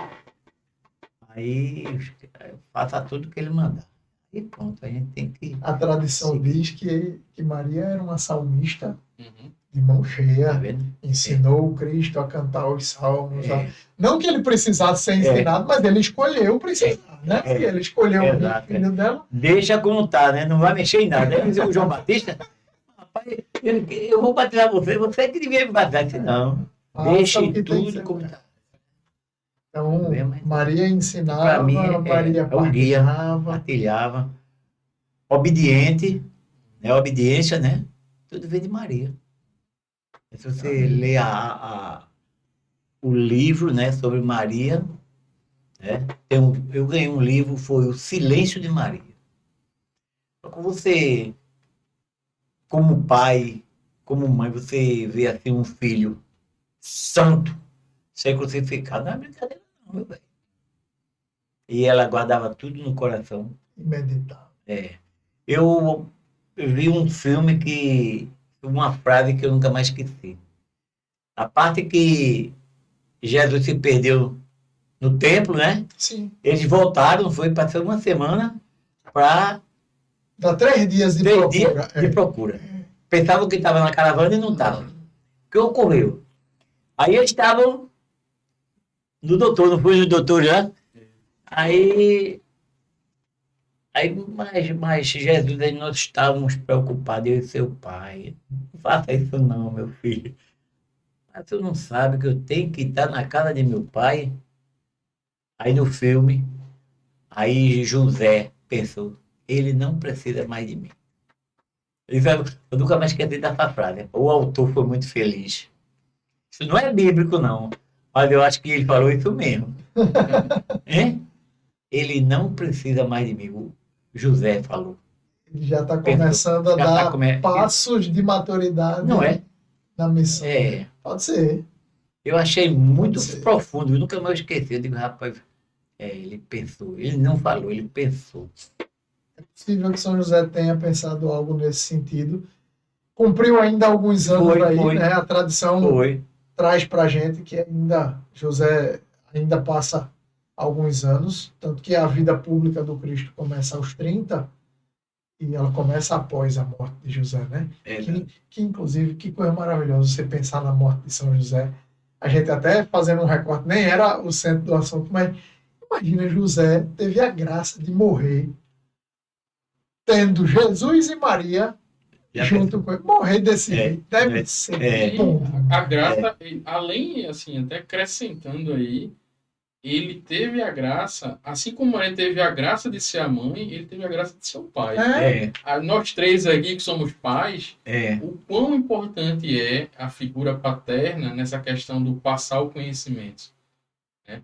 Aí faça tudo que ele mandar. E pronto, a gente tem que... A tradição diz que Maria era uma salmista Uhum. de mão Tá cheia, vendo? ensinou o Cristo a cantar os salmos. É. Não que ele precisasse ser ensinado, mas ele escolheu precisar, né? É. E ele escolheu o Exato. filho dela. Deixa como tá, né? Não vai mexer em nada. Aí o João Batista, rapaz, eu vou batizar você que devia me batizar. Eu disse, não, Faça deixe o que tem que tudo ser como feito. tá. Então, Maria ensinava, Pra mim, Maria é o guia, partilhava. partilhava, obediente, né? Obediência, né? Tudo vem de Maria. Se você ler o livro, né, sobre Maria, né? Eu ganhei um livro, foi O Silêncio de Maria. Então, você, como pai, como mãe, você vê assim um filho santo ser crucificado, não é brincadeira não, meu velho. E ela guardava tudo no coração. E meditava. Eu vi um filme uma frase que eu nunca mais esqueci. A parte que Jesus se perdeu no templo, né? Sim. Eles voltaram, foi passar uma semana para Dá 3 dias de 3 procura. dias de procura. Pensavam que estava na caravana e não estava. O que ocorreu? Aí eles estavam no doutor, não foi no doutor já? Aí mas Jesus, aí nós estávamos preocupados, eu e seu pai. Não faça isso não, meu filho. Mas tu não sabe que eu tenho que estar na casa de meu pai? Aí no filme, aí José pensou, ele não precisa mais de mim. Eu nunca mais esqueci dessa frase. O autor foi muito feliz. Isso não é bíblico, não. Mas eu acho que ele falou isso mesmo. Ele não precisa mais de mim. O José falou. Ele já está começando a Já tá dar passos de maturidade Não é? na missão. É. Pode ser. Eu achei muito Pode ser. profundo. Eu nunca mais esqueci. Eu digo, rapaz, ele pensou. Ele não falou, ele pensou. É possível que São José tenha pensado algo nesse sentido. Cumpriu ainda alguns anos Foi. né? A tradição Foi. traz para a gente que ainda José ainda passa alguns anos, tanto que a vida pública do Cristo começa aos 30 e ela começa após a morte de José, né? Que inclusive, que coisa maravilhosa você pensar na morte de São José. A gente até fazendo um recorte, nem era o centro do assunto, mas imagina, José teve a graça de morrer tendo Jesus e Maria junto com ele. Morrer desse jeito deve ser bom. A graça, além, assim, até acrescentando aí, ele teve a graça, assim como ele teve a graça de ser a mãe, ele teve a graça de ser o pai. Nós três aqui que somos pais, o quão importante é a figura paterna nessa questão do passar o conhecimento.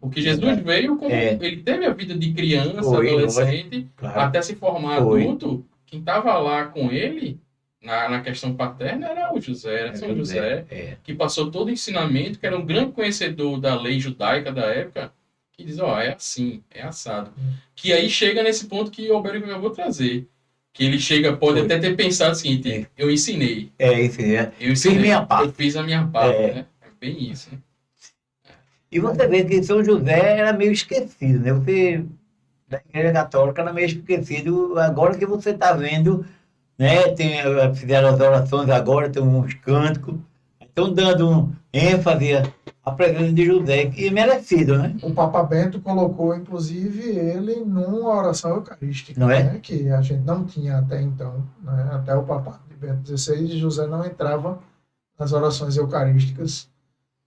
Porque Jesus veio como... Ele teve a vida de criança, adolescente, claro. até se formar adulto. Quem estava lá com ele, na questão paterna, era o José, era São José, que passou todo o ensinamento, que era um grande conhecedor da lei judaica da época, que diz, é assim, é assado. Que aí chega nesse ponto que o Alberico acabou de trazer. Que ele chega, pode até ter pensado o seguinte, eu ensinei. Eu fiz minha parte. Eu fiz a minha parte, né? É bem isso, né? E você vê que São José era meio esquecido, né? Você, da Igreja Católica, era meio esquecido. Agora que você está vendo, né? Fizeram as orações agora, tem uns cânticos. Estão dando ênfase à presença de José, que é merecido, né? O Papa Bento colocou, inclusive, ele numa oração eucarística, não é? Né? Que a gente não tinha até então, né? Até o Papa de Bento XVI, José não entrava nas orações eucarísticas,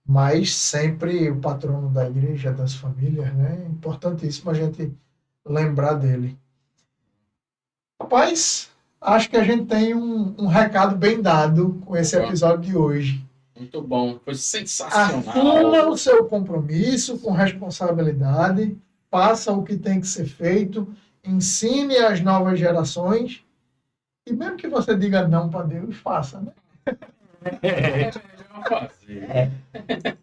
mas sempre o patrono da igreja, das famílias, né? É importantíssimo a gente lembrar dele. Rapaz, acho que a gente tem um recado bem dado com esse episódio de hoje. Muito bom, foi sensacional. Assuma o seu compromisso com responsabilidade, faça o que tem que ser feito, ensine as novas gerações e mesmo que você diga não para Deus, faça, né?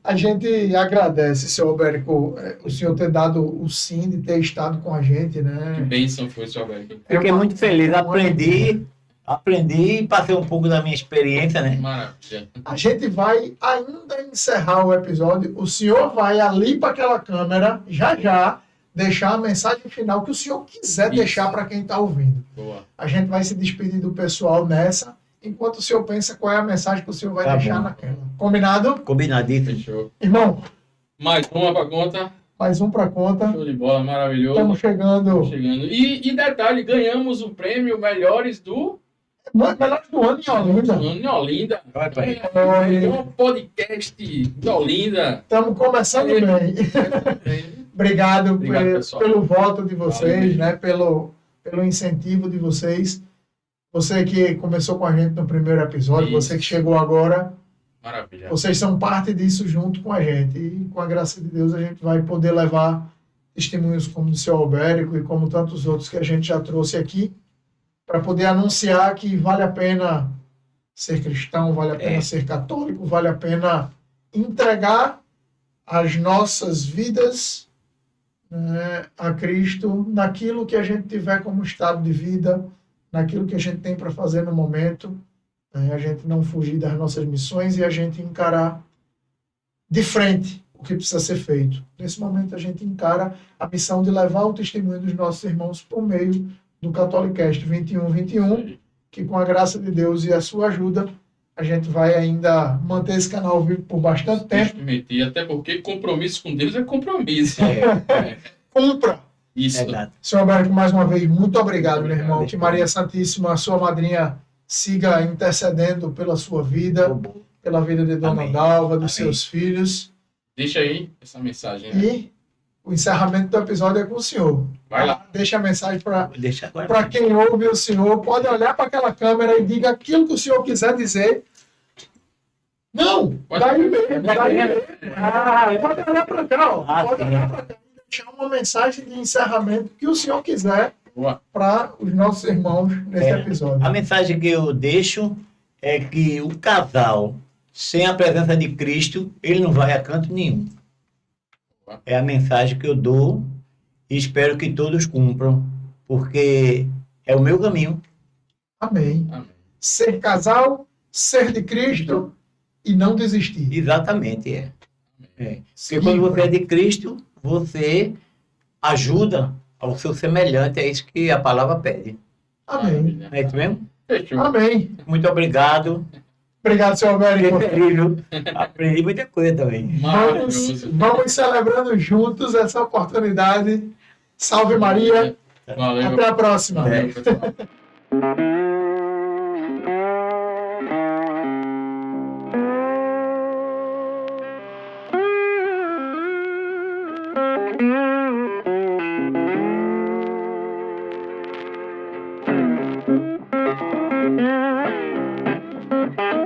A gente agradece, seu Alberico, o senhor ter dado o sim, de ter estado com a gente, né? Que bênção foi, seu Alberico. Fiquei muito feliz, aprendi e passei um pouco da minha experiência, né? Maravilha. A gente vai ainda encerrar o episódio. O senhor vai ali para aquela câmera, já, deixar a mensagem final que o senhor quiser Isso. deixar para quem está ouvindo. Boa. A gente vai se despedir do pessoal nessa, enquanto o senhor pensa qual é a mensagem que o senhor vai Tá deixar bom. naquela. Combinado? Combinadíssimo. Fechou. Irmão, Mais uma pra conta. mais um para conta. Show de bola, maravilhoso. Estamos chegando. Chegando. E detalhe, ganhamos o prêmio Melhores do Melhor do ano em Olinda. ano em Olinda. Olha pra aí. É um podcast de Olinda. Estamos começando bem. Obrigado, Obrigado, pessoal. pelo voto de vocês, Valeu. né? Pelo incentivo de vocês. Você que começou com a gente no primeiro episódio, Isso. você que chegou agora, Maravilha. vocês são parte disso junto com a gente. E com a graça de Deus a gente vai poder levar testemunhos como o do seu Albérico e como tantos outros que a gente já trouxe aqui, para poder anunciar que vale a pena ser cristão, vale a pena ser católico, vale a pena entregar as nossas vidas, né, a Cristo, naquilo que a gente tiver como estado de vida, naquilo que a gente tem para fazer no momento, né, a gente não fugir das nossas missões e a gente encarar de frente o que precisa ser feito. Nesse momento a gente encara a missão de levar o testemunho dos nossos irmãos por meio do Catolicast 2121, que com a graça de Deus e a sua ajuda, a gente vai ainda manter esse canal vivo por bastante tempo. Meter, até porque compromisso com Deus é compromisso. Cumpra! Isso. Verdade. Senhor Albérico, mais uma vez, muito obrigado, meu Obrigado. irmão. Que Maria Santíssima, sua madrinha, siga intercedendo pela sua vida, pela vida de Dona Amém. Dalva, dos Amém. seus filhos. Deixa aí essa mensagem. Né? E o encerramento do episódio é com o senhor. Vai lá. Deixa a mensagem para Deixa agora. para quem ouve o senhor, pode olhar para aquela câmera e diga aquilo que o senhor quiser dizer. Não, Pode- daí mesmo, daí mesmo. Pode olhar para cá, ó. Ah, Pode sim. olhar para cá e deixar uma mensagem de encerramento que o senhor quiser Boa. para os nossos irmãos nesse É. episódio. A mensagem que eu deixo é que o casal, sem a presença de Cristo, ele não vai a canto nenhum. É a mensagem que eu dou e espero que todos cumpram, porque é o meu caminho. Amém. Amém. Ser casal, ser de Cristo e não desistir. Exatamente, é. Porque Seguir, quando você é de Cristo, você ajuda ao seu semelhante, é isso que a palavra pede. Amém. Maravilha. Não é isso mesmo? Fechou. Amém. Muito obrigado. Obrigado, senhor Foi Albérico. terrível. Aprendi muita coisa também. Maravilhoso. Vamos celebrando juntos essa oportunidade. Salve Maria. Valeu. Até a próxima. Valeu, pessoal. Thank you.